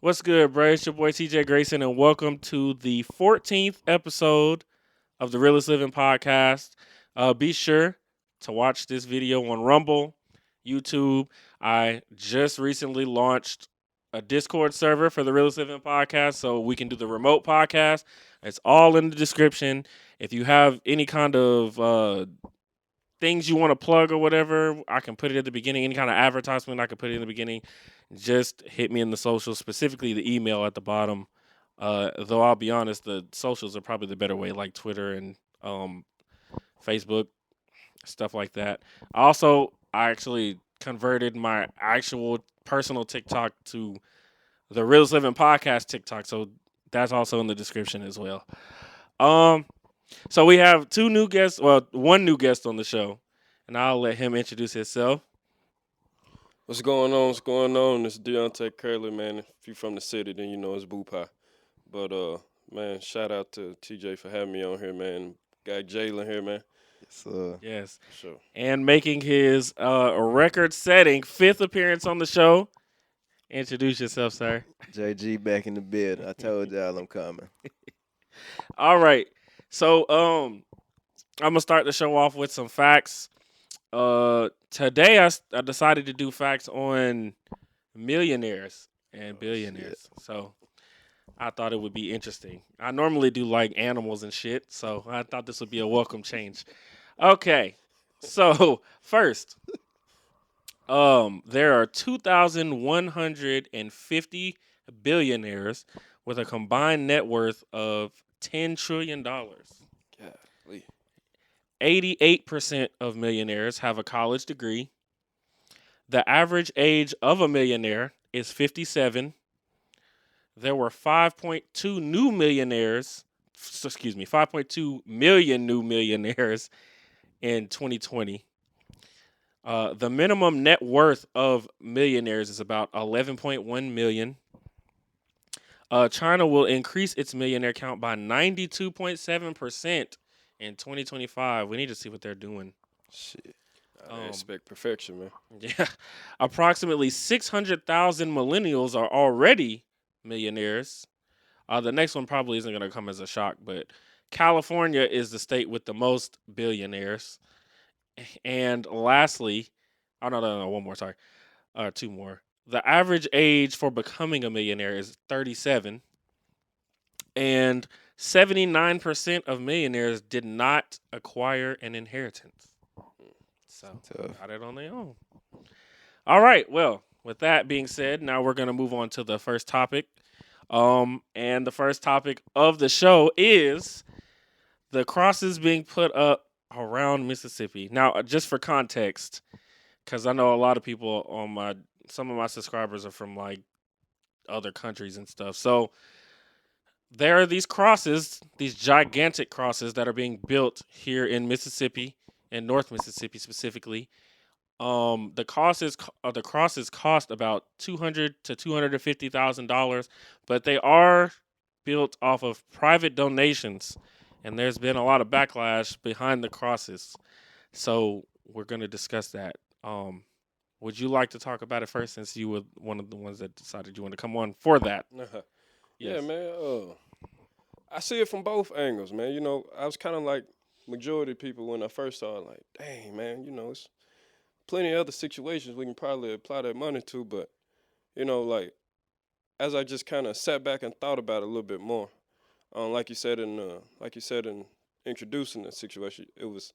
What's good, bro? It's your boy TJ Grayson, and welcome to the 14th episode of the Realest Living podcast. Be sure to watch this video on Rumble, YouTube. I just recently launched a Discord server for the Realest Living podcast, so we can do the remote podcast. It's all in the description. If you have any kind of things you want to plug or whatever, I can put it at the beginning. Any kind of advertisement, I can put it in the beginning. Just hit me in the socials, specifically the email at the bottom. Though I'll be honest, the socials are probably the better way, like Twitter and Facebook, stuff like that. I actually converted my actual personal TikTok to the Realest Living Podcast TikTok, so that's also in the description as well. Um, so we have two new guests, well, one new guest on the show, and I'll let him introduce himself. What's going on? What's going on? It's Diante Curly, man. If you from the city, then you know it's Boo Pie. But man, shout out to TJ for having me on here, man. Got Jaylon here, man. Yes, For sure. and making his record-setting fifth appearance on the show. Introduce yourself, sir. JG back in the bed. I told y'all I'm coming. All right, so I'm gonna start the show off with some facts. Today I decided to do facts on millionaires and billionaires. So I thought it would be interesting. I normally do like animals and shit, so I thought this would be a welcome change. Okay, so first, there are 2,150 billionaires with a combined net worth of $10 trillion. Golly. 88% of millionaires have a college degree. The average age of a millionaire is 57. There were 5.2 new millionaires, 5.2 million new millionaires in 2020. The minimum net worth of millionaires is about 11.1 million. China will increase its millionaire count by 92.7% in 2025. We need to see what they're doing. Shit. I expect perfection, man. Yeah. Approximately 600,000 millennials are already millionaires. The next one probably isn't going to come as a shock, but California is the state with the most billionaires. And lastly, oh, no, one more, sorry. Two more. The average age for becoming a millionaire is 37. And 79% of millionaires did not acquire an inheritance. So, Tough. got it on their own. All right. Well, with that being said, now we're going to move on to the first topic. And the first topic of the show is the crosses being put up around Mississippi. Now, just for context, because I know a lot of people on some of my subscribers are from like other countries and stuff. So there are these crosses, these gigantic crosses that are being built here in Mississippi, in North Mississippi specifically. The crosses cost about $200,000 to $250,000, but they are built off of private donations, and there's been a lot of backlash behind the crosses. So we're gonna discuss that. Would you like to talk about it first, since you were one of the ones that decided you want to come on for that? Yeah, Yes. man. I see it from both angles, man. You know, I was kind of like majority of people when I first saw it, like, dang, man, you know, it's plenty of other situations we can probably apply that money to, but, you know, like, as I just kind of sat back and thought about it a little bit more, like you said in introducing the situation, it was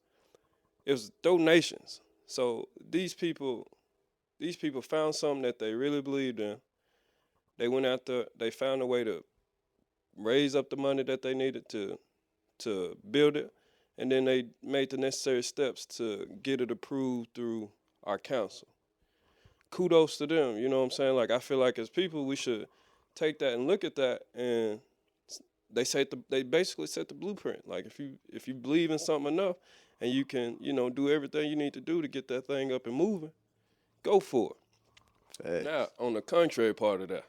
donations. So these people found something that they really believed in. They went out there, they found a way to raise up the money that they needed to build it, and then they made the necessary steps to get it approved through our council. Kudos to them, you know what I'm saying? Like, I feel like as people we should take that and look at that, and they basically set the blueprint. Like, if you believe in something enough and you can, you know, do everything you need to do to get that thing up and moving, go for it. Facts. Now, on the contrary part of that,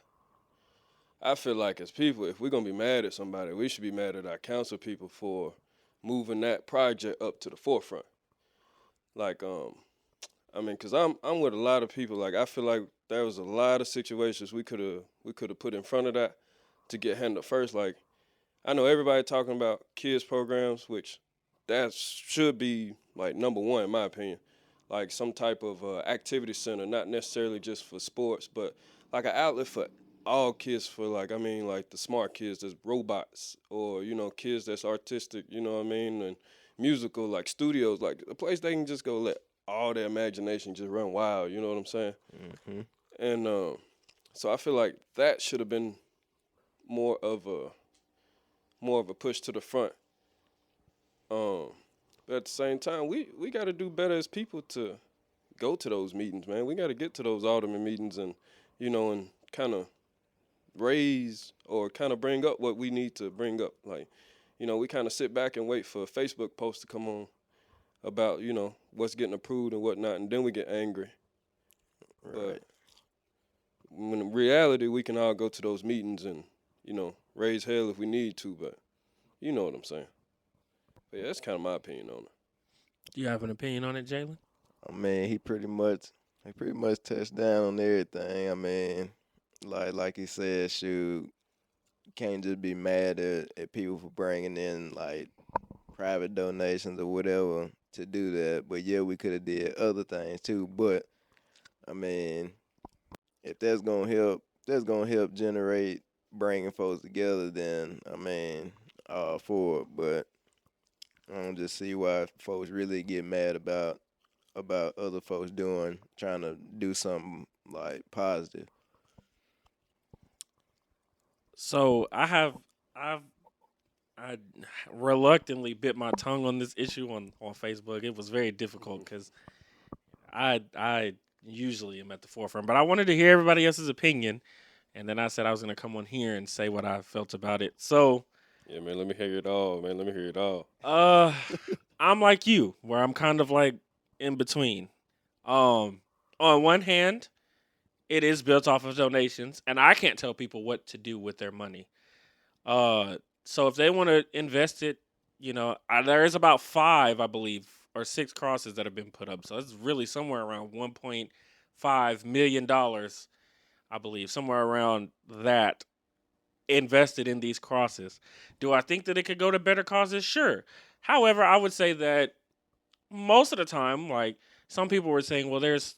I feel like as people, if we're gonna be mad at somebody, we should be mad at our council people for moving that project up to the forefront. Like, I mean, cause I'm with a lot of people. Like, I feel like there was a lot of situations we could have put in front of that to get handled first. Like, I know everybody talking about kids programs, which that should be like number one in my opinion. Like some type of activity center, not necessarily just for sports, but like an outlet for all kids. For like, I mean, like the smart kids, there's robots, or kids that's artistic. You know what I mean, and musical, like studios, like a place they can just go let all their imagination just run wild. You know what I'm saying? Mm-hmm. And so I feel like that should have been more of a push to the front. But at the same time, we got to do better as people to go to those meetings, man. We got to get to those alderman meetings and and kind of raise or kind of bring up what we need to bring up. Like, we kind of sit back and wait for a Facebook post to come on about what's getting approved and whatnot, and then we get angry. Right. But when in reality, we can all go to those meetings and raise hell if we need to. But you know what I'm saying. But yeah, that's kind of my opinion on it. Do you have an opinion on it, Jaylon? I mean, he pretty much touched down on everything. I mean, like he said, shoot, you can't just be mad at people for bringing in like private donations or whatever to do that. But yeah, we could have did other things too. But I mean, if that's gonna help generate bringing folks together, then I mean, all for it. But I don't just see why folks really get mad about other folks trying to do something like positive. So I reluctantly bit my tongue on this issue on Facebook. It was very difficult because I usually am at the forefront, but I wanted to hear everybody else's opinion, and then I said I was going to come on here and say what I felt about it. So, Yeah, man, let me hear it all, man. Let me hear it all. I'm like you, where I'm kind of like in between. On one hand, it is built off of donations, and I can't tell people what to do with their money. So if they want to invest it, there is about 5, I believe, or 6 crosses that have been put up. So it's really somewhere around $1.5 million, I believe, somewhere around that invested in these crosses. Do I think that it could go to better causes? Sure. However, I would say that most of the time, like some people were saying, well, there's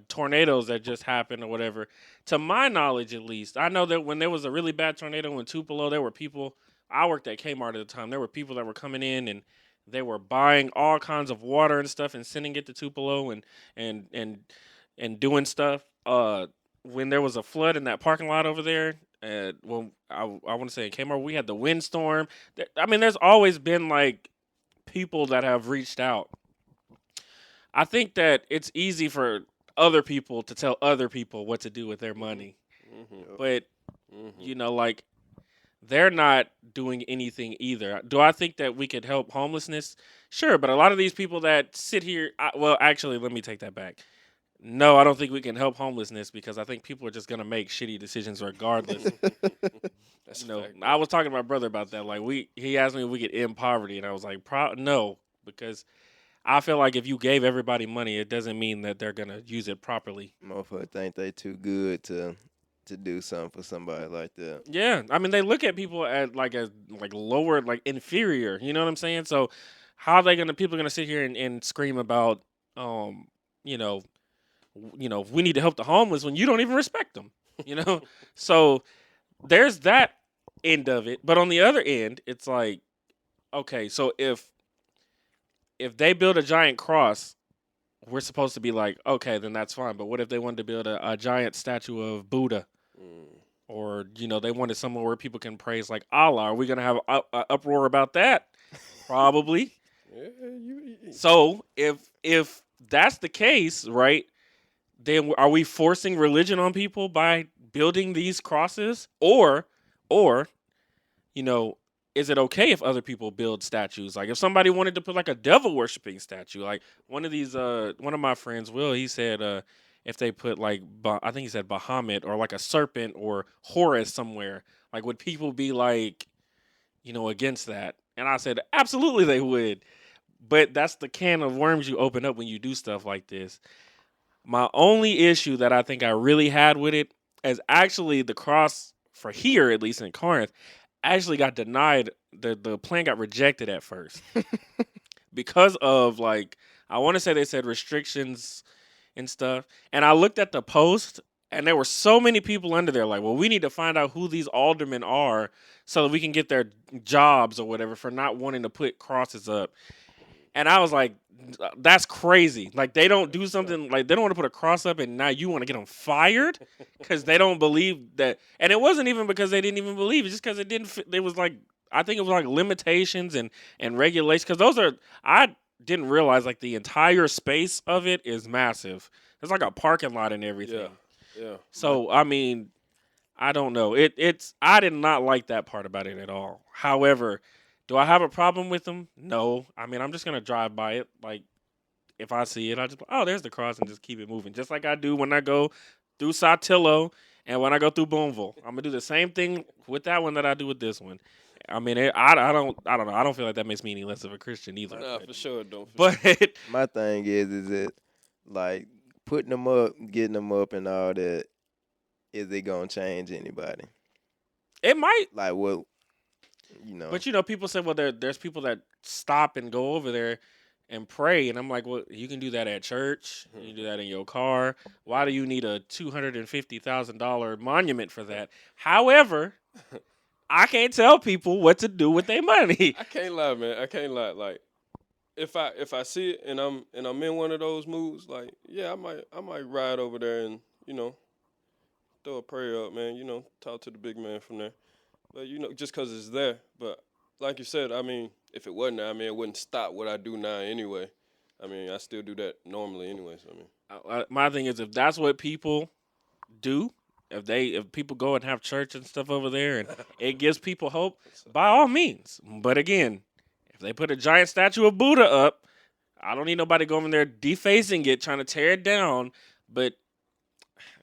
tornadoes that just happened or whatever. To my knowledge, at least, I know that when there was a really bad tornado in Tupelo, there were people. I worked at Kmart at the time. There were people that were coming in and they were buying all kinds of water and stuff and sending it to Tupelo and and and doing stuff. When there was a flood in that parking lot over there, well, I want to say in Kmart, we had the windstorm. I mean, there's always been like people that have reached out. I think that it's easy for other people to tell other people what to do with their money. Mm-hmm. But, Mm-hmm. like they're not doing anything either. Do I think that we could help homelessness? Sure, but a lot of these people that sit here, well, actually, let me take that back. No, I don't think we can help homelessness because I think people are just gonna make shitty decisions regardless. That's a fact. I was talking to my brother about that. Like he asked me if we could end poverty, and I was like, no, because I feel like if you gave everybody money, it doesn't mean that they're gonna use it properly. Motherfucker think they too good to do something for somebody like that. Yeah, I mean they look at people as lower, like inferior. You know what I'm saying? So how are they gonna people gonna sit here and scream about you know we need to help the homeless when you don't even respect them? You know, so there's that end of it. But on the other end, it's like okay, so if they build a giant cross, we're supposed to be like, okay, then that's fine. But what if they wanted to build a giant statue of Buddha? Or, they wanted somewhere where people can praise like Allah. Are we going to have an uproar about that? Probably. Yeah, So if that's the case, right, then are we forcing religion on people by building these crosses? Or is it okay if other people build statues? Like if somebody wanted to put like a devil worshipping statue, like one of my friends, Will, he said if they put like I think he said Bahamut or like a serpent or Horus somewhere, like would people be like, against that? And I said absolutely they would. But that's the can of worms you open up when you do stuff like this. My only issue that I think I really had with it is actually the cross for here, at least in Corinth, actually got denied. The plan got rejected at first because of like I want to say they said restrictions and stuff. And I looked at the post, and there were so many people under there like, well, we need to find out who these aldermen are so that we can get their jobs or whatever for not wanting to put crosses up. And I was like, that's crazy. Like they don't do something like they don't want to put a cross up, and now you want to get them fired because they don't believe that. And it wasn't even because they didn't even believe it, just because it didn't. Fit. It was like I think it was like limitations and regulations because those are I didn't realize like the entire space of it is massive. It's like a parking lot and everything. Yeah. So I mean, I don't know. It's I did not like that part about it at all. However, do I have a problem with them? No. I mean, I'm just gonna drive by it. Like if I see it, I just there's the cross and just keep it moving, just like I do when I go through Saltillo and when I go through Boonville. I'm gonna do the same thing with that one that I do with this one. I mean, I don't know. I don't feel like that makes me any less of a Christian either. Nah, for sure it don't. But My thing is it like putting them up, getting them up, and all that? Is it gonna change anybody? it might. Like what? You know. But people say, well, there's people that stop and go over there and pray, and I'm like, well, you can do that at church. You can do that in your car. Why do you need a $250,000 monument for that? However, I can't tell people what to do with their money. I can't lie, man. I can't lie. Like if I see it and I'm in one of those moods, like yeah, I might ride over there and throw a prayer up, man. Talk to the big man from there. But just cause it's there. But like you said, I mean, if it wasn't there, I mean, it wouldn't stop what I do now anyway. I mean, I still do that normally anyway. So, I mean, My thing is, if that's what people do, if people go and have church and stuff over there, and it gives people hope, by all means. But again, if they put a giant statue of Buddha up, I don't need nobody going in there defacing it, trying to tear it down. But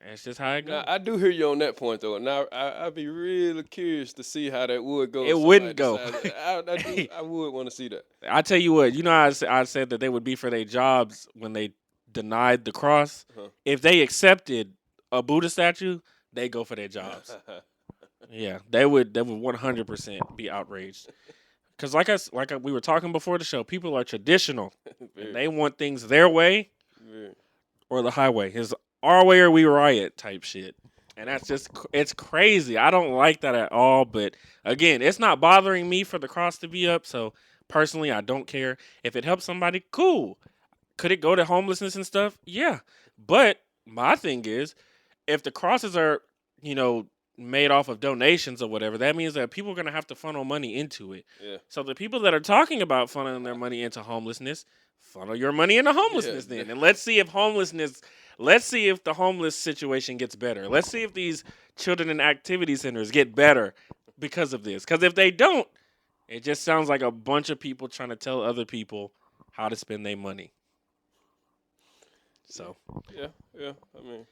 that's just how it goes. now I do hear you on that point though. Now I'd be really curious to see how that would go. It if wouldn't somebody go. decides- I would want to see that. I tell you what, I said that they would be for their jobs when they denied the cross. Uh-huh. If they accepted a Buddha statue, they go for their jobs. Yeah, they would 100% be outraged. Because we were talking before the show, people are traditional. Very, And they want things their way very. or the highway. It's our way or we riot type shit. And that's just, it's crazy. I don't like that at all. But again, it's not bothering me for the cross to be up. So personally, I don't care. If it helps somebody, cool. Could it go to homelessness and stuff? Yeah. But my thing is, if the crosses are, made off of donations or whatever, that means that people are going to have to funnel money into it. Yeah. So the people that are talking about funneling their money into homelessness, funnel your money into homelessness then. And let's see if the homeless situation gets better. Let's see if these children in activity centers get better because of this. Because if they don't, it just sounds like a bunch of people trying to tell other people how to spend their money. So. Yeah. I mean,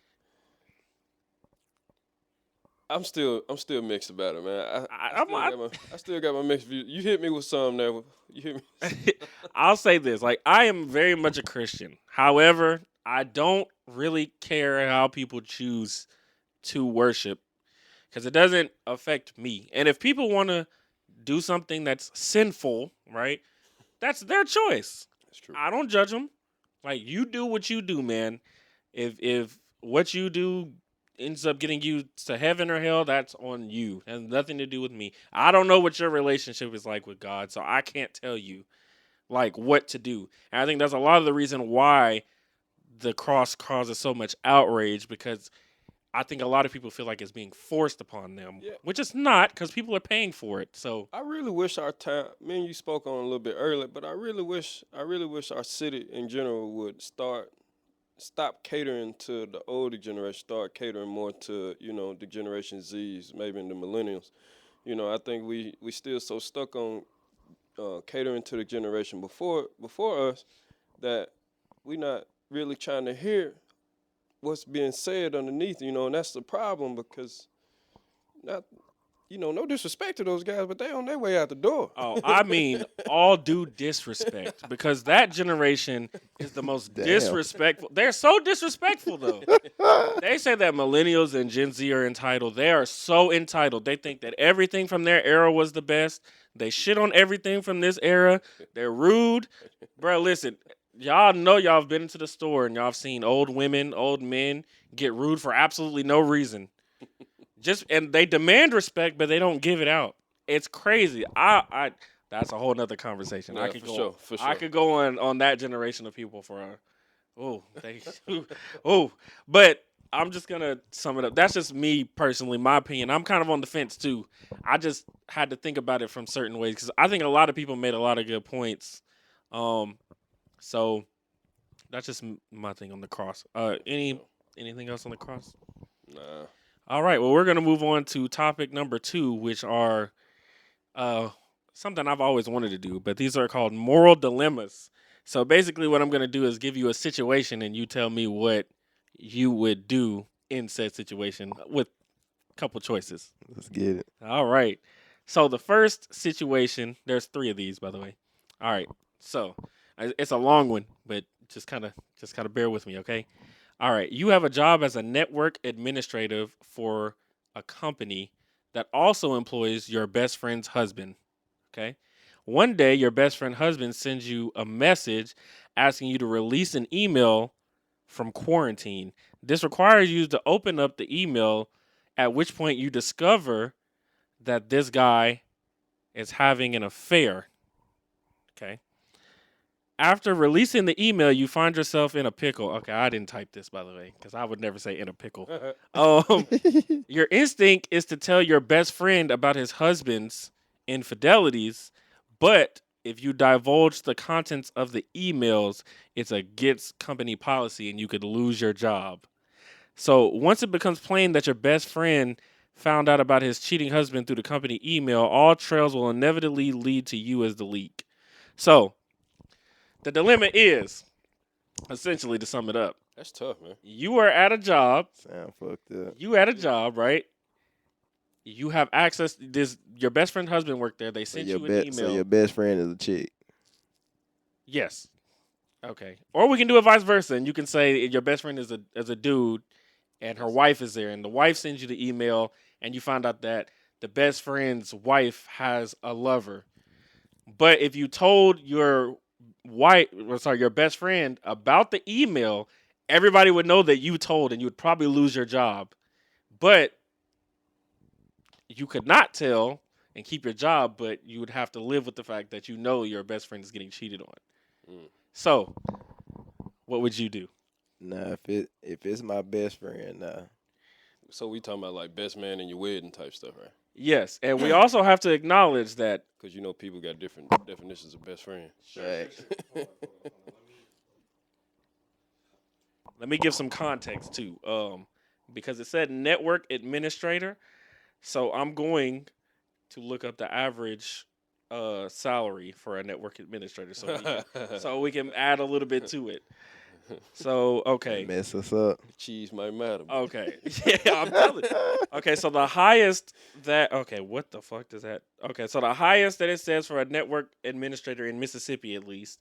I'm still mixed about it, man. I still got my mixed views. You hit me with some there. You hit me. I'll say this: like I am very much a Christian. However, I don't really care how people choose to worship because it doesn't affect me. And if people want to do something that's sinful, right? That's their choice. That's true. I don't judge them. Like you do what you do, man. If what you do ends up getting you to heaven or hell, that's on you. It has nothing to do with me. I don't know what your relationship is like with God, so I can't tell you like what to do. And I think that's a lot of the reason why the cross causes so much outrage, because I think a lot of people feel like it's being forced upon them, which it's not, because people are paying for it. So I really wish our town. Me and you spoke on it a little bit earlier, but I really wish our city in general would stop catering to the older generation, start catering more to the Generation Zs, maybe in the millennials. I think we still so stuck on catering to the generation before us that we not really trying to hear what's being said underneath, and that's the problem, because not no disrespect to those guys, but they on their way out the door. Oh, I mean, all due disrespect because that generation is the most Damn. disrespectful. They're so disrespectful, though. They say that millennials and Gen Z are entitled. They are so entitled. They think that everything from their era was the best. They shit on everything from this era. They're rude. Bro, listen, y'all know y'all have been into the store and y'all have seen old women, old men get rude for absolutely no reason. And they demand respect, but they don't give it out. It's crazy. I that's a whole nother conversation. Yeah, I could for go. sure, for I sure. could go on that generation of people for but I'm just gonna sum it up. That's just me personally, my opinion. I'm kind of on the fence too. I just had to think about it from certain ways because I think a lot of people made a lot of good points. So that's just my thing on the cross. Anything else on the cross? Nah. All right. Well, we're gonna move on to topic number 2, which are something I've always wanted to do, but these are called moral dilemmas. So basically, what I'm gonna do is give you a situation, and you tell me what you would do in said situation with a couple choices. Let's get it. All right. So the first situation, there's 3 of these, by the way. All right. So it's a long one, but just kind of bear with me, okay? All right. You have a job as a network administrative for a company that also employs your best friend's husband, okay? One day, your best friend husband sends you a message asking you to release an email from quarantine. This requires you to open up the email, at which point you discover that this guy is having an affair. Okay. After releasing the email, you find yourself in a pickle. Okay, I didn't type this, by the way, because I would never say in a pickle. Your instinct is to tell your best friend about his husband's infidelities, but if you divulge the contents of the emails, it's against company policy and you could lose your job. So once it becomes plain that your best friend found out about his cheating husband through the company email, all trails will inevitably lead to you as the leak. So the dilemma is, essentially to sum it up, That's tough, man. you are at a job. Sound fucked up. You at a job, right? You have access. Your best friend's husband worked there. They sent you an email. So your best friend is a chick. Yes. Okay. Or we can do it vice versa, and you can say your best friend is a dude, and her wife is there, and the wife sends you the email, and you find out that the best friend's wife has a lover. But if you told your your best friend about the email, everybody would know that you told, and you would probably lose your job. But you could not tell and keep your job, but you would have to live with the fact that you know your best friend is getting cheated on. So, what would you do? Nah, if it's my best friend, nah. So we talking about like best man in your wedding type stuff, right? Yes, and we also have to acknowledge that Because people got different definitions of best friend. Right. let me give some context too, because it said network administrator. So I'm going to look up the average salary for a network administrator, so we can add a little bit to it. So okay, Mess us up. Cheese might matter. okay, yeah, I'm telling you. Okay, so the highest what the fuck does that? Okay, so the highest that it says for a network administrator in Mississippi, at least,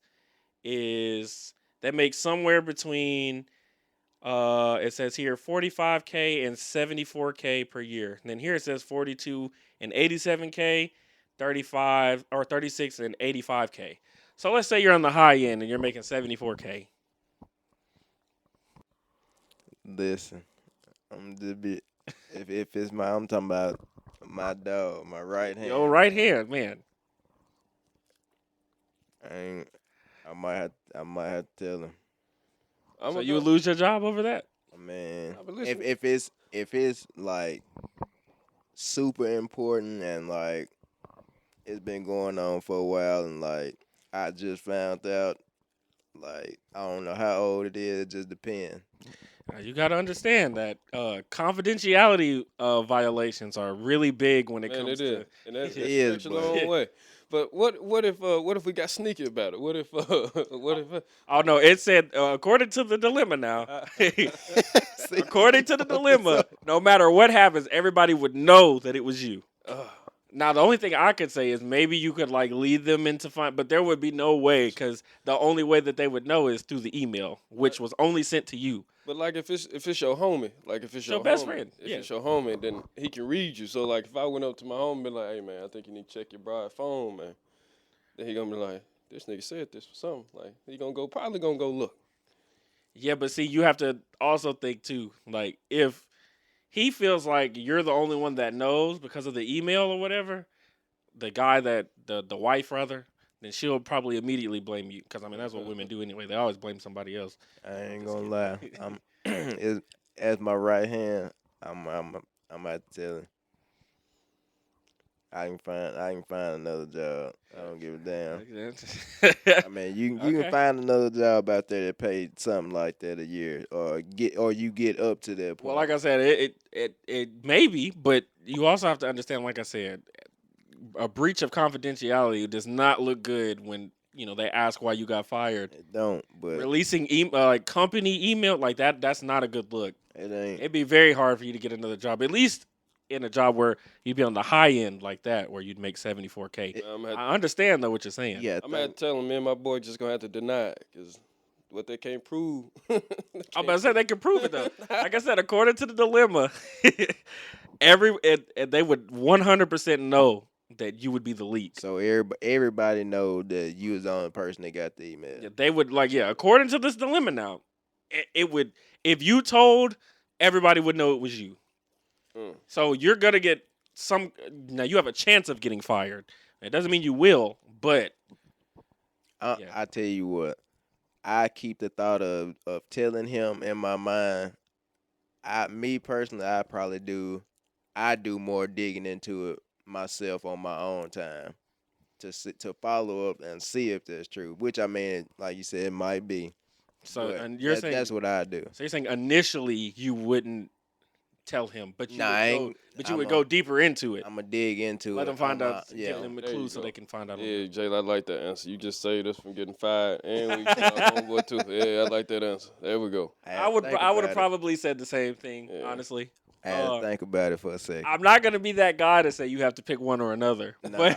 is that makes somewhere between it says here 45K and 74K per year. And then here it says 42 and 87K, 35 or 36 and 85K. So let's say you're on the high end and you're making 74K. Listen, I'm just be if it's I'm talking about my dog, my right hand. Your right hand, man. I might have to tell him. So you would lose your job over that? Man, if it's like super important and like it's been going on for a while and like I just found out, like I don't know how old it is, it just depends. You got to understand that confidentiality violations are really big when it comes to. And that's is, a long way. But what if we got sneaky about it? What if Oh no! It said according to the dilemma now. According to the dilemma, no matter what happens, everybody would know that it was you. Now, the only thing I could say is maybe you could like lead them into but there would be no way because the only way that they would know is through the email, which was only sent to you. But like if it's your homie, like if it's Your your best homie, friend, if yeah. it's your homie, then he can read you. So like if I went up to my homie and be like, hey man, I think you need to check your broad phone, man. Then he gonna be like, this nigga said this for something. Like he probably gonna go look. Yeah, but see, you have to also think too, like if he feels like you're the only one that knows because of the email or whatever, the guy that the wife rather, then she'll probably immediately blame you because I mean that's what women do anyway. They always blame somebody else. I ain't gonna lie. I'm as my right hand. I'm about to tell him. I can find another job. I don't give a damn. I mean, you Okay. can find another job out there that paid something like that a year, or you get up to that point. Well, like I said, it may be, but you also have to understand, like I said, a breach of confidentiality does not look good when they ask why you got fired. It don't, but Releasing like company email like that's not a good look. it ain't. It'd be very hard for you to get another job, at least in a job where you'd be on the high end like that, where you'd make $74K. I understand though what you're saying. Yeah, I'm gonna tell him, me and my boy just gonna have to deny it because what they can't prove. I'm about to say they can prove it though. Like I said, according to the dilemma, they would 100% know that you would be the leak. So everybody know that you was the only person that got the email. Yeah, they would according to this dilemma now, it would, if you told, everybody would know it was you. So you're gonna get now you have a chance of getting fired. It doesn't mean you will, but I tell you what, I keep the thought of telling him in my mind. Me personally, I do more digging into it myself on my own time to follow up and see if that's true. Which I mean, like you said, it might be. So But and you're saying that's what I do. So you're saying initially you wouldn't tell him, but you would go deeper into it. I'm gonna dig into it. Let them find out. Yeah. Give them a clue so they can find out. Yeah, Jay, I like that answer. You just saved us from getting fired, and we got our homeboy too. Yeah, I like that answer. There we go. I would have probably said the same thing, honestly. I had to think about it for a second. I'm not gonna be that guy to say you have to pick one or another, Nah.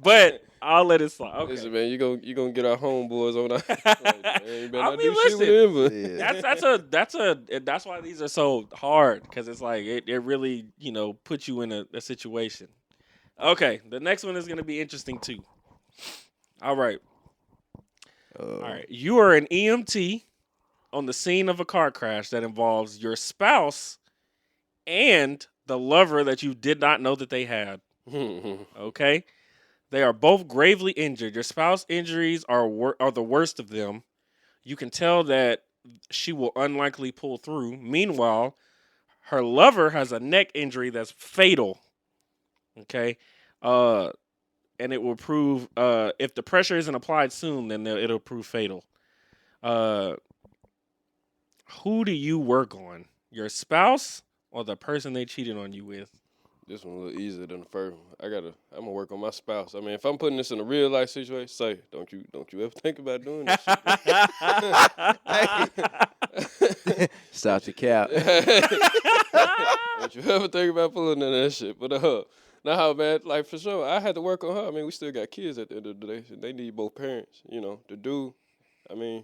but I'll let it slide. Okay. Listen, man, you gonna get our homeboys on our. I mean, listen, that's why these are so hard because it's like it really puts you in a situation. Okay, the next one is gonna be interesting too. All right, you are an EMT on the scene of a car crash that involves your spouse and the lover that you did not know that they had. Okay? They are both gravely injured. Your spouse's injuries are the worst of them. You can tell that she will unlikely pull through. Meanwhile, her lover has a neck injury that's fatal. Okay? And it will prove, if the pressure isn't applied soon, then it'll prove fatal. Who do you work on? Your spouse or the person they cheated on you with? This one a little easier than the first one. I'm gonna work on my spouse. I mean, if I'm putting this in a real life situation, say, don't you ever think about doing that shit. Stop the cap. Don't you ever think about pulling none of that shit. But nah, man, like for sure, I had to work on her. I mean, we still got kids at the end of the day. So they need both parents. The dude, I mean,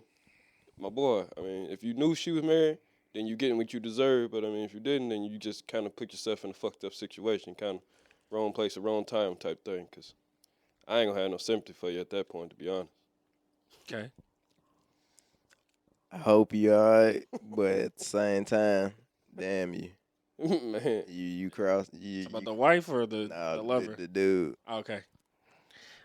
my boy, I mean, if you knew she was married, then you getting what you deserve. But I mean, if you didn't, then you just kind of put yourself in a fucked up situation, kind of wrong place at wrong time type thing. Cause I ain't gonna have no sympathy for you at that point, to be honest. Okay. I hope you alright, but at the same time, damn you. Man, You cross. About the wife or the lover? The dude. Okay.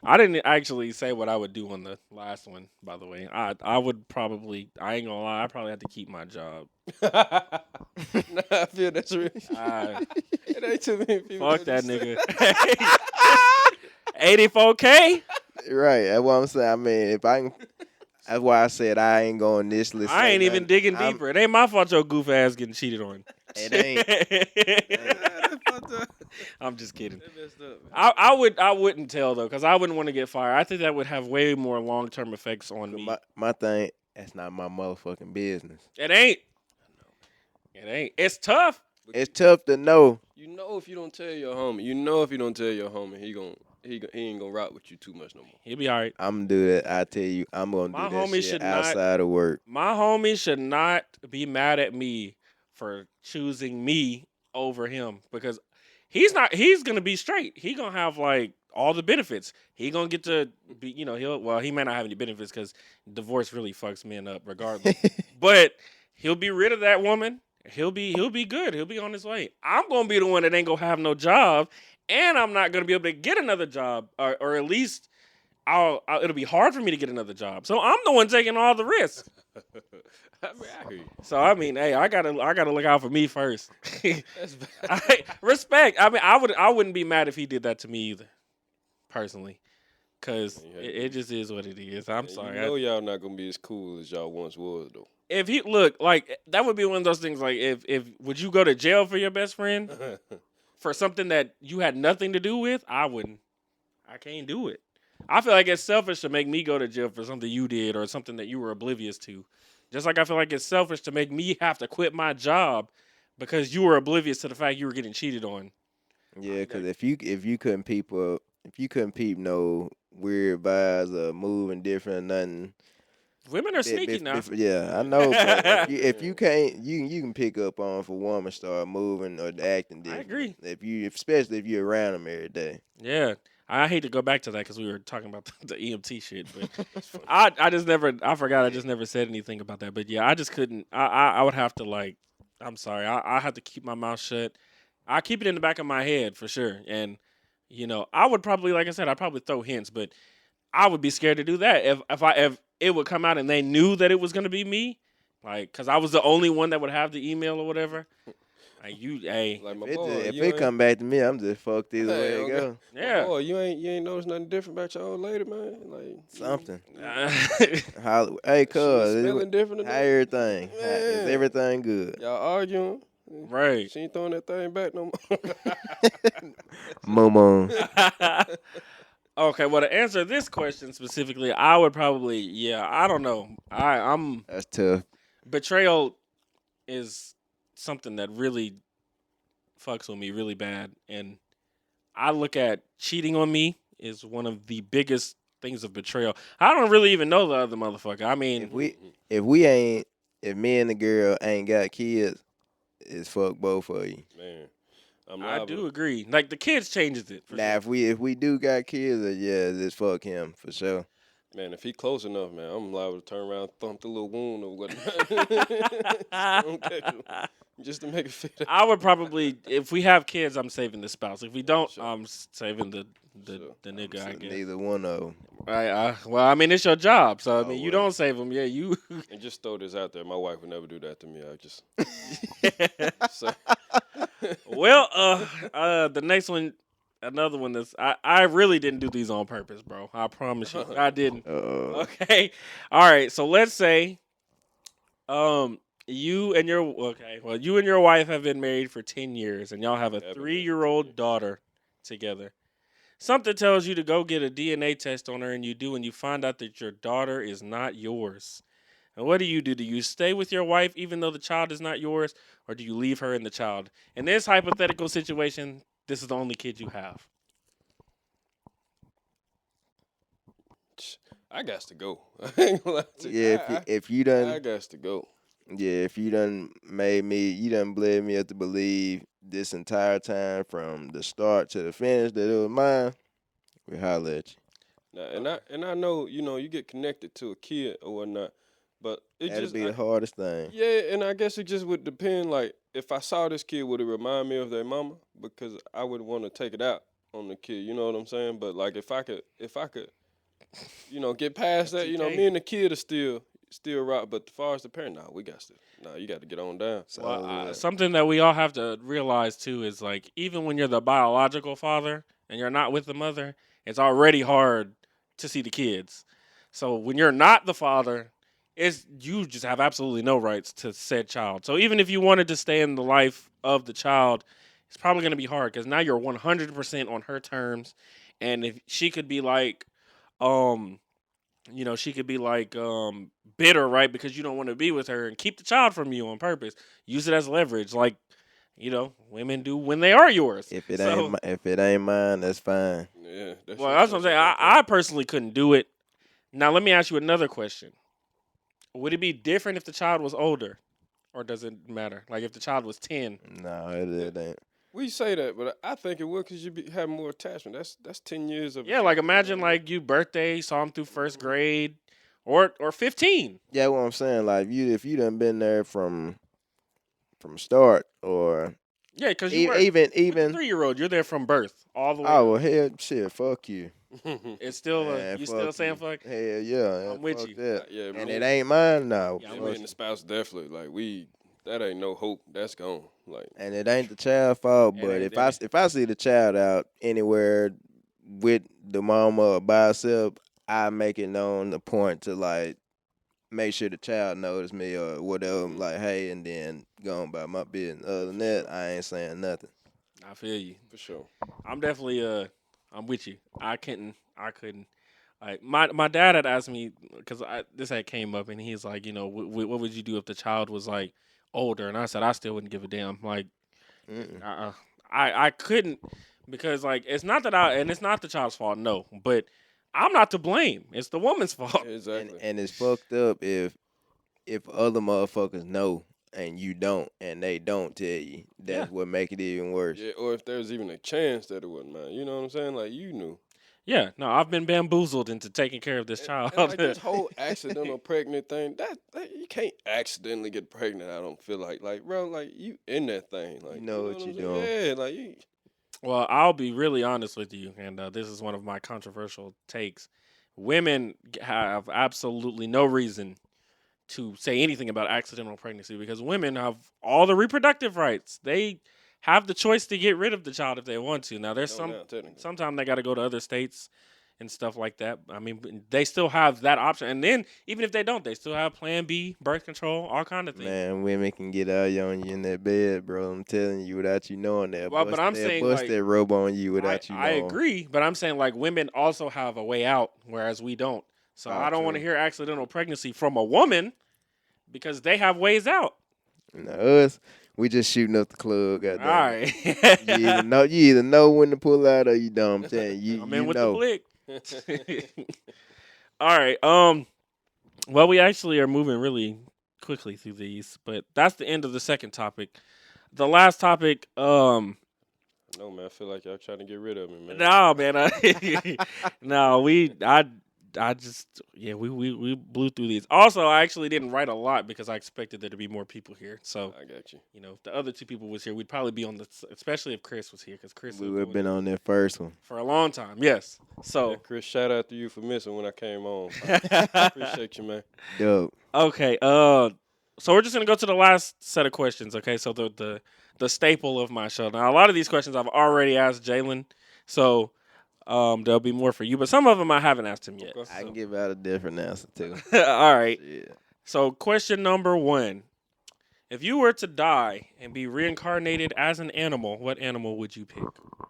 I didn't actually say what I would do on the last one, by the way. I would probably, I ain't gonna lie, I probably have to keep my job. Nah, I feel that's real. It ain't too many people. Fuck that nigga. 84K? Right, that's what I'm saying. I mean, if I can, that's why I said I ain't going to initially say I ain't even nothing. digging deeper. It ain't my fault your goof ass getting cheated on. It ain't. I'm just kidding. I wouldn't tell though, because I wouldn't want to get fired. I think that would have way more long term effects on me. My thing, that's not my motherfucking business. It ain't. It ain't. It's tough. It's tough to know. You know if you don't tell your homie, he ain't gonna rock with you too much no more. He'll be all right. I'm gonna do that. I tell you, I'm gonna My do that homie shit should not. outside of work. My homie should not be mad at me for choosing me over him because he's not. He's gonna be straight. He gonna have like all the benefits. He gonna get to be. He may not have any benefits because divorce really fucks men up regardless. But he'll be rid of that woman. He'll be good. He'll be on his way. I'm gonna be the one that ain't gonna have no job, and I'm not gonna be able to get another job, or at least it'll be hard for me to get another job. So I'm the one taking all the risks. I hear you. So I mean, hey, I gotta look out for me first. That's Respect. I mean, I wouldn't be mad if he did that to me either, personally, because it just is what it is. I'm sorry. You know y'all not gonna be as cool as y'all once was though. If he look like that would be one of those things. Like if would you go to jail for your best friend for something that you had nothing to do with? I wouldn't. I can't do it. I feel like it's selfish to make me go to jail for something you did or something that you were oblivious to. Just like I feel like it's selfish to make me have to quit my job because you were oblivious to the fact you were getting cheated on. Yeah, because if you couldn't peep no weird vibes or moving different or nothing. Women are sneaky now. Yeah, I know. But if you can't, you can pick up on for women start moving or acting different. I agree. Especially if you're around them every day. Yeah. I hate to go back to that because we were talking about the EMT shit, but I just never, I forgot I just never said anything about that. But yeah, I just couldn't, I would have to like, I'm sorry, I have to keep my mouth shut. I keep it in the back of my head for sure. And, I would probably, like I said, I'd probably throw hints, but I would be scared to do that if it would come out and they knew that it was going to be me, like, because I was the only one that would have the email or whatever. Like Like my If boy, it come back to me, I'm just fucked either way it go. Yeah. Boy, you ain't noticed nothing different about your old lady, man. Like Something. She Hey, cuz, smelling different. how everything? Is Man. everything good? Y'all arguing? Right. She ain't throwing that thing back no Momo. Okay, well, to answer this question specifically, I would probably, I don't know. I'm That's tough. betrayal is something that really fucks with me really bad, and I look at cheating on me is one of the biggest things of betrayal. I don't really even know the other motherfucker. I mean, If me and the girl ain't got kids, it's fuck both of you. Man, I do agree. Like the kids changes it. For Now, sure. if we do got kids, it's fuck him for sure. Man, if he close enough, man, I'm liable to turn around, thump the little wound or whatnot. Just to make it fit. I would probably, if we have kids, I'm saving the spouse. If we don't, Sure. I'm saving the nigga. So I guess. neither one of them. Right. Well, I mean, it's your job, so I mean, you well. don't save them. Yeah, you. And just throw this out there. My wife would never do that to me. I just say, Well, the next one, another one that's I really didn't do these on purpose, bro. I promise you, I didn't. Okay, all right. So let's say, you and your wife have been married for 10 years, and y'all have a Have been 3-year-old daughter together. Something tells you to go get a DNA test on her, and you do, and you find out that your daughter is not yours. And what do? Do you stay with your wife even though the child is not yours, or do you leave her and the child? In this hypothetical situation, this is the only kid you have. I got to go. I ain't gonna lie to you. Yeah, if you done, I got to go. yeah, if you done you done bled me up to believe this entire time from the start to the finish that it was mine, we holler at you. Now, I know you get connected to a kid or whatnot, but it That'd just be the hardest thing. yeah, and I guess it just would depend. Like if I saw this kid, would it remind me of their mama? Because I would want to take it out on the kid. You know what I'm saying? But like if I could, get past that, me and the kid are still rock. But as far as the parent, you got to get on down. So Well, something that we all have to realize too is like even when you're the biological father and you're not with the mother, it's already hard to see the kids. So when you're not the father, you just have absolutely no rights to said child. So even if you wanted to stay in the life of the child, it's probably going to be hard because now you're 100% on her terms, and if she could be like, she could be like bitter, right? Because you don't want to be with her and keep the child from you on purpose. Use it as leverage, like. women do when they are yours. If it So, ain't mine, that's fine. Yeah, that well, shit that's what I'm touch saying. it like I personally couldn't do it. Now, let me ask you another question. Would it be different if the child was older, or does it matter? Like if the child was 10? No, it ain't. We say that, but I think it would because have more attachment. That's 10 years of Yeah, like attachment, imagine man. like you birthday, saw him through first grade, or 15. Yeah, what I'm saying, like if you done been there from start, or Yeah, because you were even with the 3-year-old. You're there from birth all the way oh up. well, hell, shit, fuck you. It's still Man, you fuck still saying you. fuck? Hell yeah, I'm with fuck you. that. Yeah, And me it ain't mine now. Yeah, I'm and with me and the spouse definitely like that ain't no hope. That's gone. Like And it ain't the child's fault, It but ain't- if I see the child out anywhere with the mama or by herself, I make it known the point to like make sure the child notice me or whatever. I'm like, hey, and then go on about my business. Other than that, I ain't saying nothing. I feel you. for sure. I'm definitely I'm with you. I couldn't. Like my dad had asked me because this had came up and he's like, what would you do if the child was like older? And I said I still wouldn't give a damn. Like, Mm-mm. I couldn't because like it's not that and it's not the child's fault. No, but I'm not to blame. It's the woman's fault. Exactly. And it's fucked up if other motherfuckers know and you don't, and they don't tell you. That's what make it even worse. Yeah, or if there's even a chance that it wasn't mine. You know what I'm saying? Like you knew. Yeah, no, I've been bamboozled into taking care of this child. And like this whole accidental pregnant thing, that you can't accidentally get pregnant. I don't feel like bro, like you in that thing, like You know what I'm you're saying? doing. Yeah, like you. Well, I'll be really honest with you, and this is one of my controversial takes. Women have absolutely no reason to say anything about accidental pregnancy because women have all the reproductive rights. They have the choice to get rid of the child if they want to. Now, there's No, now, technically. sometimes they got to go to other states and stuff like that. I mean, they still have that option. And then even if they don't, they still have Plan B, birth control, all kind of things. Man, women can get out on you in that bed, bro. I'm telling you, without you knowing that. Well, but I'm they'll saying, bust like, that robe on you without you I knowing. agree, but I'm saying like women also have a way out, whereas we don't. So Oh, I don't want to true. hear accidental pregnancy from a woman because they have ways out. Now, us, we just shooting up the club, All goddamn. right. You either know when to pull out or you don't. I'm telling you, I'm you in with know. the blick. All right. Well, we actually are moving really quickly through these, but that's the end of the second topic. The last topic, No man, I feel like y'all trying to get rid of me, man. no, man. No, I just, we blew through these. Also, I actually didn't write a lot because I expected there to be more people here. So, I got you. if the other two people was here, we'd probably be on especially if Chris was here, because Chris We was would have doing been it on that first one. for a long time. Yes. Yeah, So, Chris, shout out to you for missing when I came on. Appreciate you, man. Dope. okay. So we're just gonna go to the last set of questions. Okay. So the staple of my show. Now, a lot of these questions I've already asked Jaylon, so there'll be more for you, but some of them I haven't asked him yet. Okay. I can give out a different answer too. All right. Shit. So question number 1: if you were to die and be reincarnated as an animal, what animal would you pick?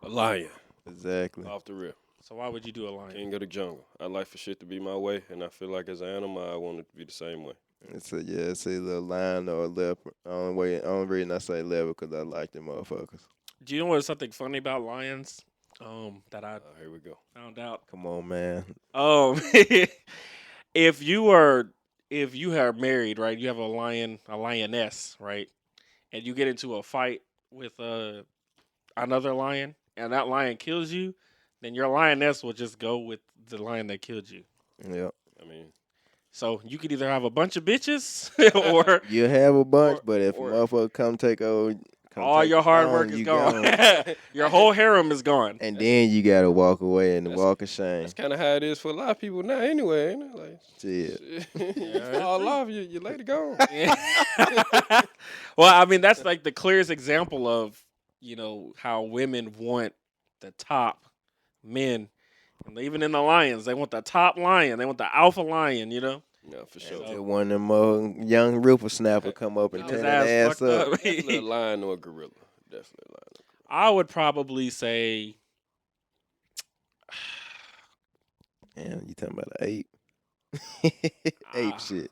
A lion, Exactly. off the rip. So why would you do a lion? King of the jungle. I like for shit to be my way, and I feel like as an animal, I want it to be the same way. It's either a lion or a leopard. Only reason I say leopard because I like them motherfuckers. Do you know what's something funny about lions? That I Here we go. found out. Come on, man. If you are married, right? You have a lioness, right? And you get into a fight with another lion, and that lion kills you, then your lioness will just go with the lion that killed you. Yep. I mean, So you could either have a bunch of bitches, or You have a bunch, Or- but if a or- motherfucker come take over, all your hard work is you gone. Your whole harem is gone. And then you gotta walk away and That's- walk of shame. that's kind of how it is for a lot of people now, anyway. Ain't it? Like, Shit. you that's fall true. off, you later gone. Well, I mean, that's like the clearest example of how women want the top men, and even in the lions, they want the top lion. They want the alpha lion. No, for sure. Until one of them young ripper snapper come up and His turn that ass fucked up. Definitely a lion or a gorilla. Definitely a lion. I would probably say, Damn, you talking about an ape? Ape Ah. shit.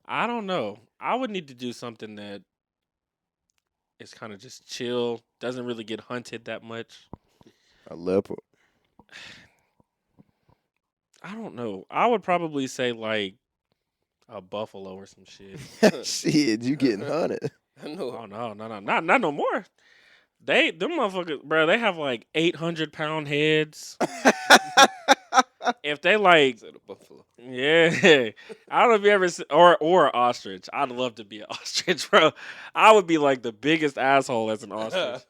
I don't know. I would need to do something that It's kind of just chill. Doesn't really get hunted that much. A leopard. I don't know. I would probably say like a buffalo or some shit. Shit, you getting hunted. I know. Oh no, not no more. Them motherfuckers, bro. They have like 800-pound heads. If they like, Said a buffalo. yeah, I don't know if you ever or an ostrich. I'd love to be an ostrich, bro. I would be like the biggest asshole as an ostrich.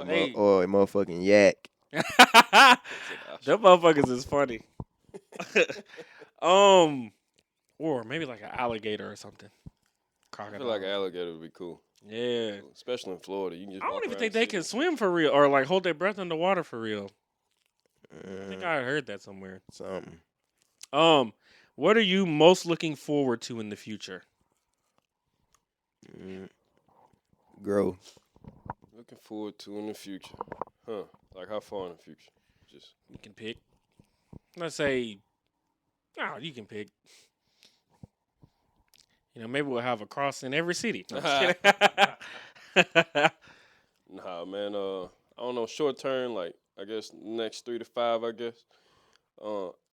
Hey. Or a motherfucking yak. Them motherfuckers is funny. Or maybe like an alligator or something. I Crocodile. feel like an alligator would be cool, Yeah. especially in Florida. You can just I walk don't even around think the they city. can swim for real or like hold their breath underwater for real. I think Mm, I heard that somewhere. something. What are you most looking forward to in the future? Growth. Looking forward to in the future, huh? Like how far in the future? Just You can pick. Let's say, you can pick. Maybe we'll have a cross in every city. No, I'm just kidding. nah, man. I don't know. Short term, like I guess next 3 to 5. I guess.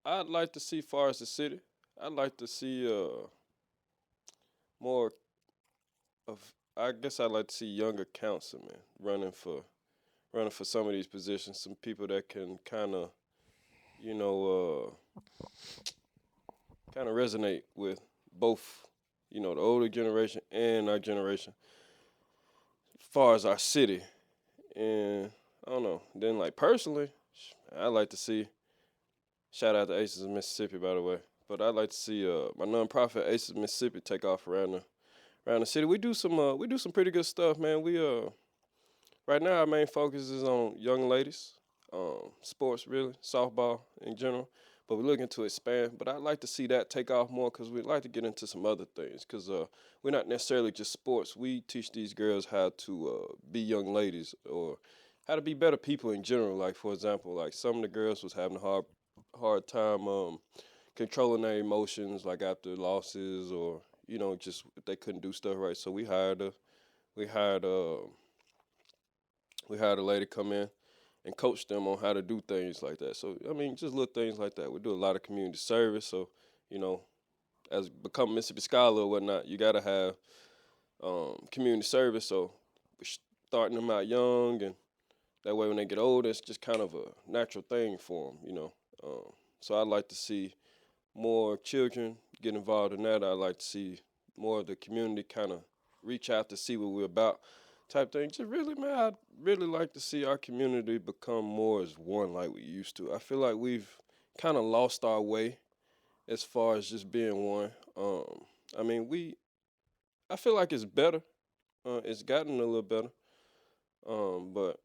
I'd like to see far as the city. I'd like to see more of. I guess I'd like to see younger councilmen running for some of these positions. Some people that can kind of, you know, kind of resonate with both, the older generation and our generation. As far as our city, and I don't know. Then like personally, I'd like to see. Shout out to Aces of Mississippi, by the way. But I'd like to see my nonprofit Aces of Mississippi take off around the city. We do some pretty good stuff, man. We right now our main focus is on young ladies, sports really, softball in general. But we're looking to expand. But I'd like to see that take off more because we'd like to get into some other things. Because we're not necessarily just sports. We teach these girls how to be young ladies or how to be better people in general. Like for example, like some of the girls was having a hard time controlling their emotions, like after losses or just if they couldn't do stuff right. So we hired a lady come in and coach them on how to do things like that. So I mean, just little things like that. We do a lot of community service. So as become Mississippi Scholar or whatnot, you gotta have community service. So we're starting them out young, and that way when they get older, it's just kind of a natural thing for them. So I'd like to see more children get involved in that. I'd like to see more of the community kind of reach out to see what we're about type thing. Just really, man, I'd really like to see our community become more as one like we used to. I feel like we've kind of lost our way as far as just being one. I mean, I feel like it's better. It's gotten a little better. But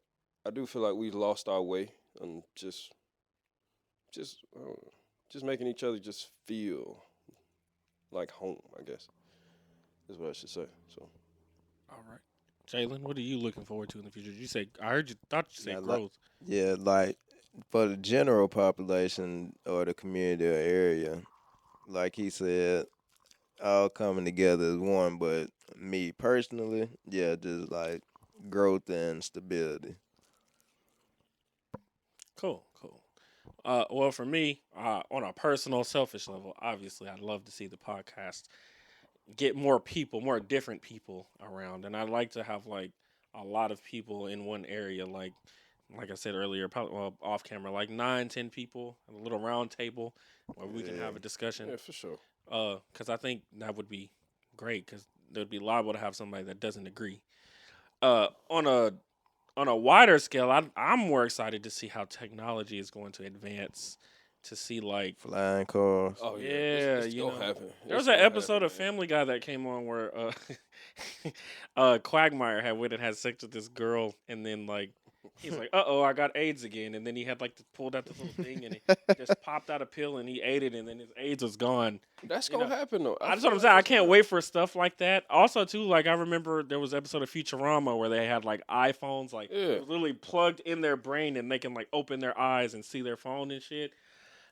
I do feel like we've lost our way and just making each other just feel like home, I guess, is what I should say. So, All right. Jaylon, what are you looking forward to in the future? Thought you said Yeah, growth. Yeah, like for the general population or the community or area, like he said, all coming together as one. But me personally, yeah, just like growth and stability. Cool. Well, for me, on a personal, selfish level, obviously, I'd love to see the podcast get more people, more different people around, and I'd like to have like a lot of people in one area, like I said earlier, probably off camera, like 9, 10 people, a little round table where we can have a discussion. yeah, for sure. Because I think that would be great, because it would be liable to have somebody that doesn't agree. On a wider scale, I'm more excited to see how technology is going to advance. To see like, Flying cars. Oh yeah, yeah, it's gonna happen. there was It's an gonna episode happen, of man. Family Guy that came on where Quagmire had went and had sex with this girl, and then like he's like, I got AIDS again, and then he had like pulled out this little thing, and he just popped out a pill, and he ate it, and then his AIDS was gone. That's You gonna know, happen though. That's feel what I'm like saying. I that's can't gonna wait for stuff like that. Also, too, like I remember there was an episode of Futurama where they had like iPhones, like Yeah. literally plugged in their brain, and they can like open their eyes and see their phone and shit.